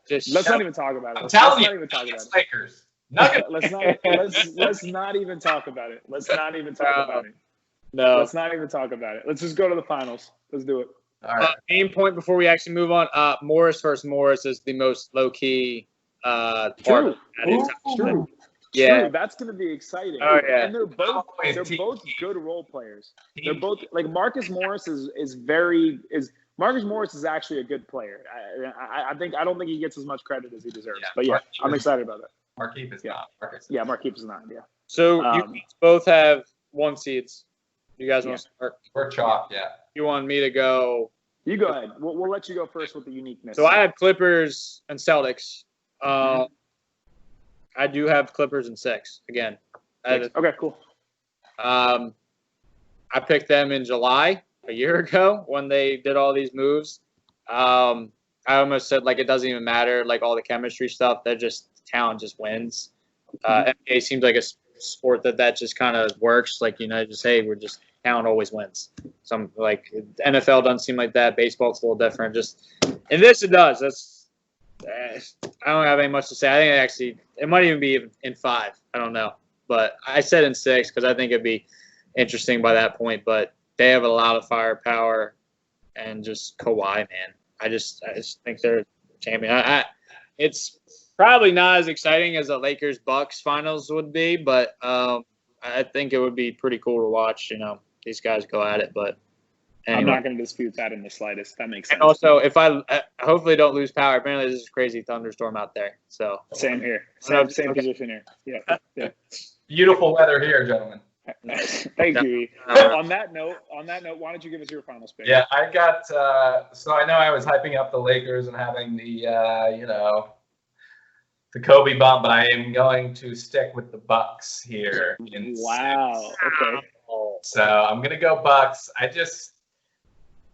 just. Let's not even talk about it. I'm telling you, Lakers. Let's not even talk about it. Let's not even talk about it. No. Let's not even talk about it. Let's just go to the finals. Let's do it. All right. Main point before we actually move on. Morris versus Morris is the most low key. True. True. Yeah, that's going to be exciting. Oh yeah, and they're both good role players. They're both like Marcus Morris is Marcus Morris is actually a good player. I don't think he gets as much credit as he deserves. Yeah, but yeah, I'm excited about that. Markieff is not. Yeah, Markieff is not. Yeah. So you both have 1 seeds. You guys want to start? We're chalk. Yeah. You want me to go? You go ahead. We'll let you go first with the uniqueness. So I have Clippers and Celtics. I do have Clippers in 6 again. Okay, cool. I picked them in July a year ago when they did all these moves. I almost said like it doesn't even matter, like all the chemistry stuff. They're just talent just wins. NBA seems like a sport that just kind of works. Like just hey, we're just talent always wins. Some like NFL doesn't seem like that. Baseball's a little different. Just in this it does. That's. I don't have any much to say. I think it might even be in 5. I don't know, but I said in 6 because I think it'd be interesting by that point. But they have a lot of firepower, and just Kawhi, man. I just think they're champion. It's probably not as exciting as the Lakers Bucks finals would be, but I think it would be pretty cool to watch. These guys go at it, but. Anyway. I'm not going to dispute that in the slightest. That makes sense. And also, if I hopefully don't lose power. Apparently, there's this crazy thunderstorm out there. So same here. Same position here. Yeah. Beautiful weather here, gentlemen. Thank you. On that note, why don't you give us your final spin? Yeah, I got. So I know I was hyping up the Lakers and having the the Kobe bump, but I am going to stick with the Bucks here. Wow. Okay. So I'm gonna go Bucks.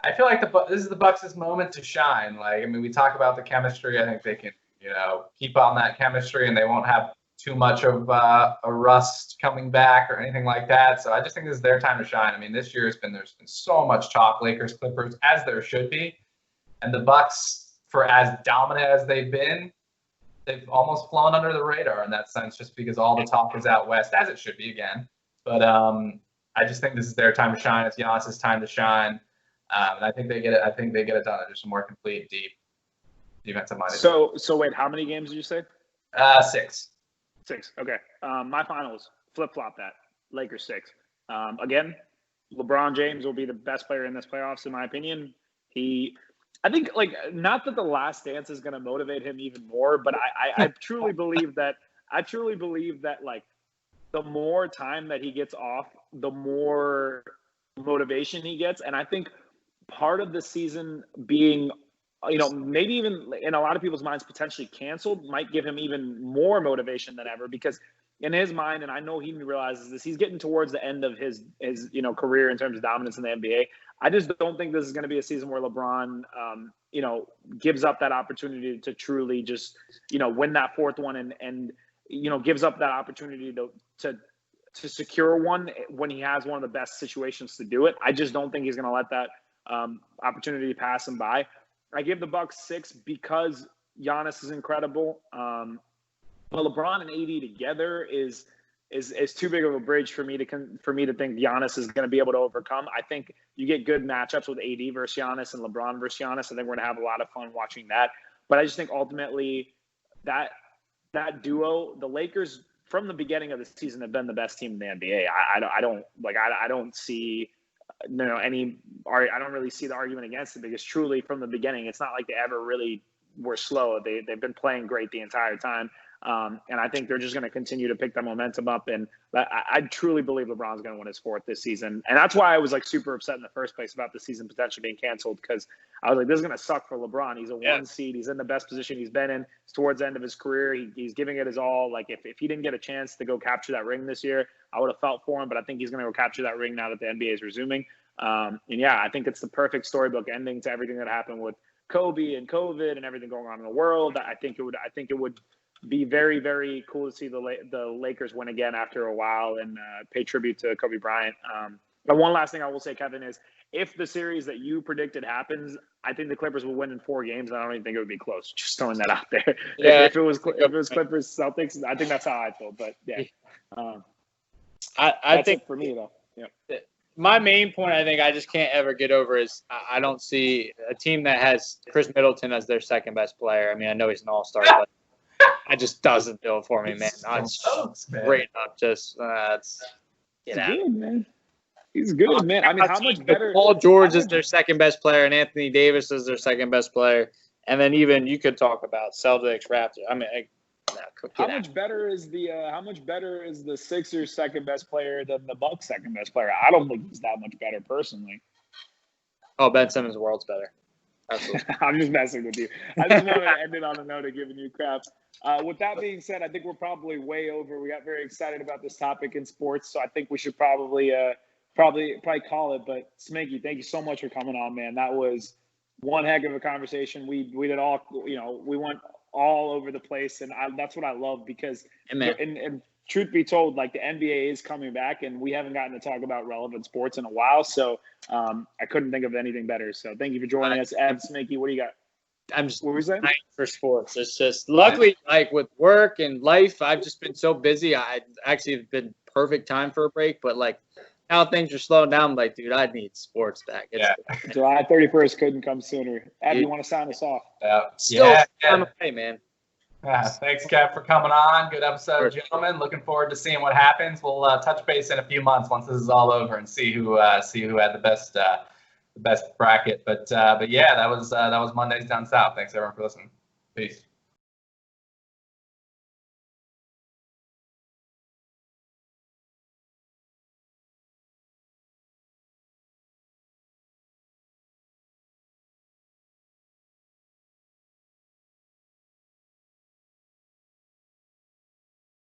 I feel like this is the Bucks' moment to shine. Like, I mean, we talk about the chemistry. I think they can, keep on that chemistry, and they won't have too much of a rust coming back or anything like that. So I just think this is their time to shine. I mean, this year there's been so much talk, Lakers, Clippers, as there should be, and the Bucks, for as dominant as they've been, they've almost flown under the radar in that sense, just because all the talk is out west, as it should be again. But I just think this is their time to shine. It's Giannis' time to shine. And I think they get it. I think they get it done. They're just a more complete, deep defensive minded. So wait, how many games did you say? 6. 6. Okay. My finals flip flop that Lakers 6. Again, LeBron James will be the best player in this playoffs, in my opinion. I think not that the Last Dance is going to motivate him even more, but I truly believe that. Like the more time that he gets off, the more motivation he gets, and I think. Part of the season being, maybe even in a lot of people's minds potentially canceled might give him even more motivation than ever because in his mind, and I know he realizes this, he's getting towards the end of his career in terms of dominance in the NBA. I just don't think this is going to be a season where LeBron, gives up that opportunity to truly just, win that 4th one and gives up that opportunity to secure one when he has one of the best situations to do it. I just don't think he's going to let that opportunity to pass him by. I give the Bucks 6 because Giannis is incredible. But LeBron and AD together is too big of a bridge for me to think Giannis is going to be able to overcome. I think you get good matchups with AD versus Giannis and LeBron versus Giannis. I think we're going to have a lot of fun watching that. But I just think ultimately that duo, the Lakers from the beginning of the season have been the best team in the NBA. I don't see I don't really see the argument against it, because truly from the beginning, it's not like they ever really were slow. They've been playing great the entire time. And I think they're just going to continue to pick that momentum up. And I truly believe LeBron's going to win his 4th this season. And that's why I was like super upset in the first place about the season potentially being canceled, because I was like, this is going to suck for LeBron. He's a 1 seed. He's in the best position he's been in. It's towards the end of his career. He's giving it his all. Like if he didn't get a chance to go capture that ring this year, I would have felt for him, but I think he's going to go capture that ring now that the NBA is resuming. And yeah, I think it's the perfect storybook ending to everything that happened with Kobe and COVID and everything going on in the world. I think it would be very, very cool to see the Lakers win again after a while and pay tribute to Kobe Bryant. But one last thing I will say, Kevin, is if the series that you predicted happens, I think the Clippers will win in 4 games. And I don't even think it would be close. Just throwing that out there. Yeah. If it was Clippers Celtics, I think that's how I feel. But yeah, I think for me though. Yeah. My main point, I think I just can't ever get over is I don't see a team that has Chris Middleton as their 2nd best player. I mean, I know he's an all-star, but it just doesn't do it for me, man. Great up, just get out. Good, man. He's good, man. I mean, how much better? Paul George is their 2nd best player, and Anthony Davis is their 2nd best player, and then even you could talk about Celtics, Raptors. I mean, how much better is the Sixers' 2nd best player than the Bucks' 2nd best player? I don't think he's that much better personally. Oh, Ben Simmons' world's better. Absolutely. I'm just messing with you. I just wanted to end it on a note of giving you crap. With that being said, I think we're probably way over. We got very excited about this topic in sports, so I think we should probably call it. But Sminky, thank you so much for coming on, man. That was one heck of a conversation. We did all, we went all over the place, and that's what I love, because and truth be told, like, the NBA is coming back, and we haven't gotten to talk about relevant sports in a while. So I couldn't think of anything better. So thank you for joining us. Ev, Sminky, what do you got? I'm just what were you saying? For sports. It's just luckily, like with work and life, I've just been so busy. I actually have been perfect time for a break, but like now things are slowing down. I'm like, dude, I need sports back. July 31st couldn't come sooner. Ev, you want to sign us off? I'm okay, man. Thanks, Kev, for coming on. Good episode, gentlemen. Looking forward to seeing what happens. We'll touch base in a few months once this is all over and see who had the best bracket. But yeah, that was Mondays Down South. Thanks everyone for listening. Peace.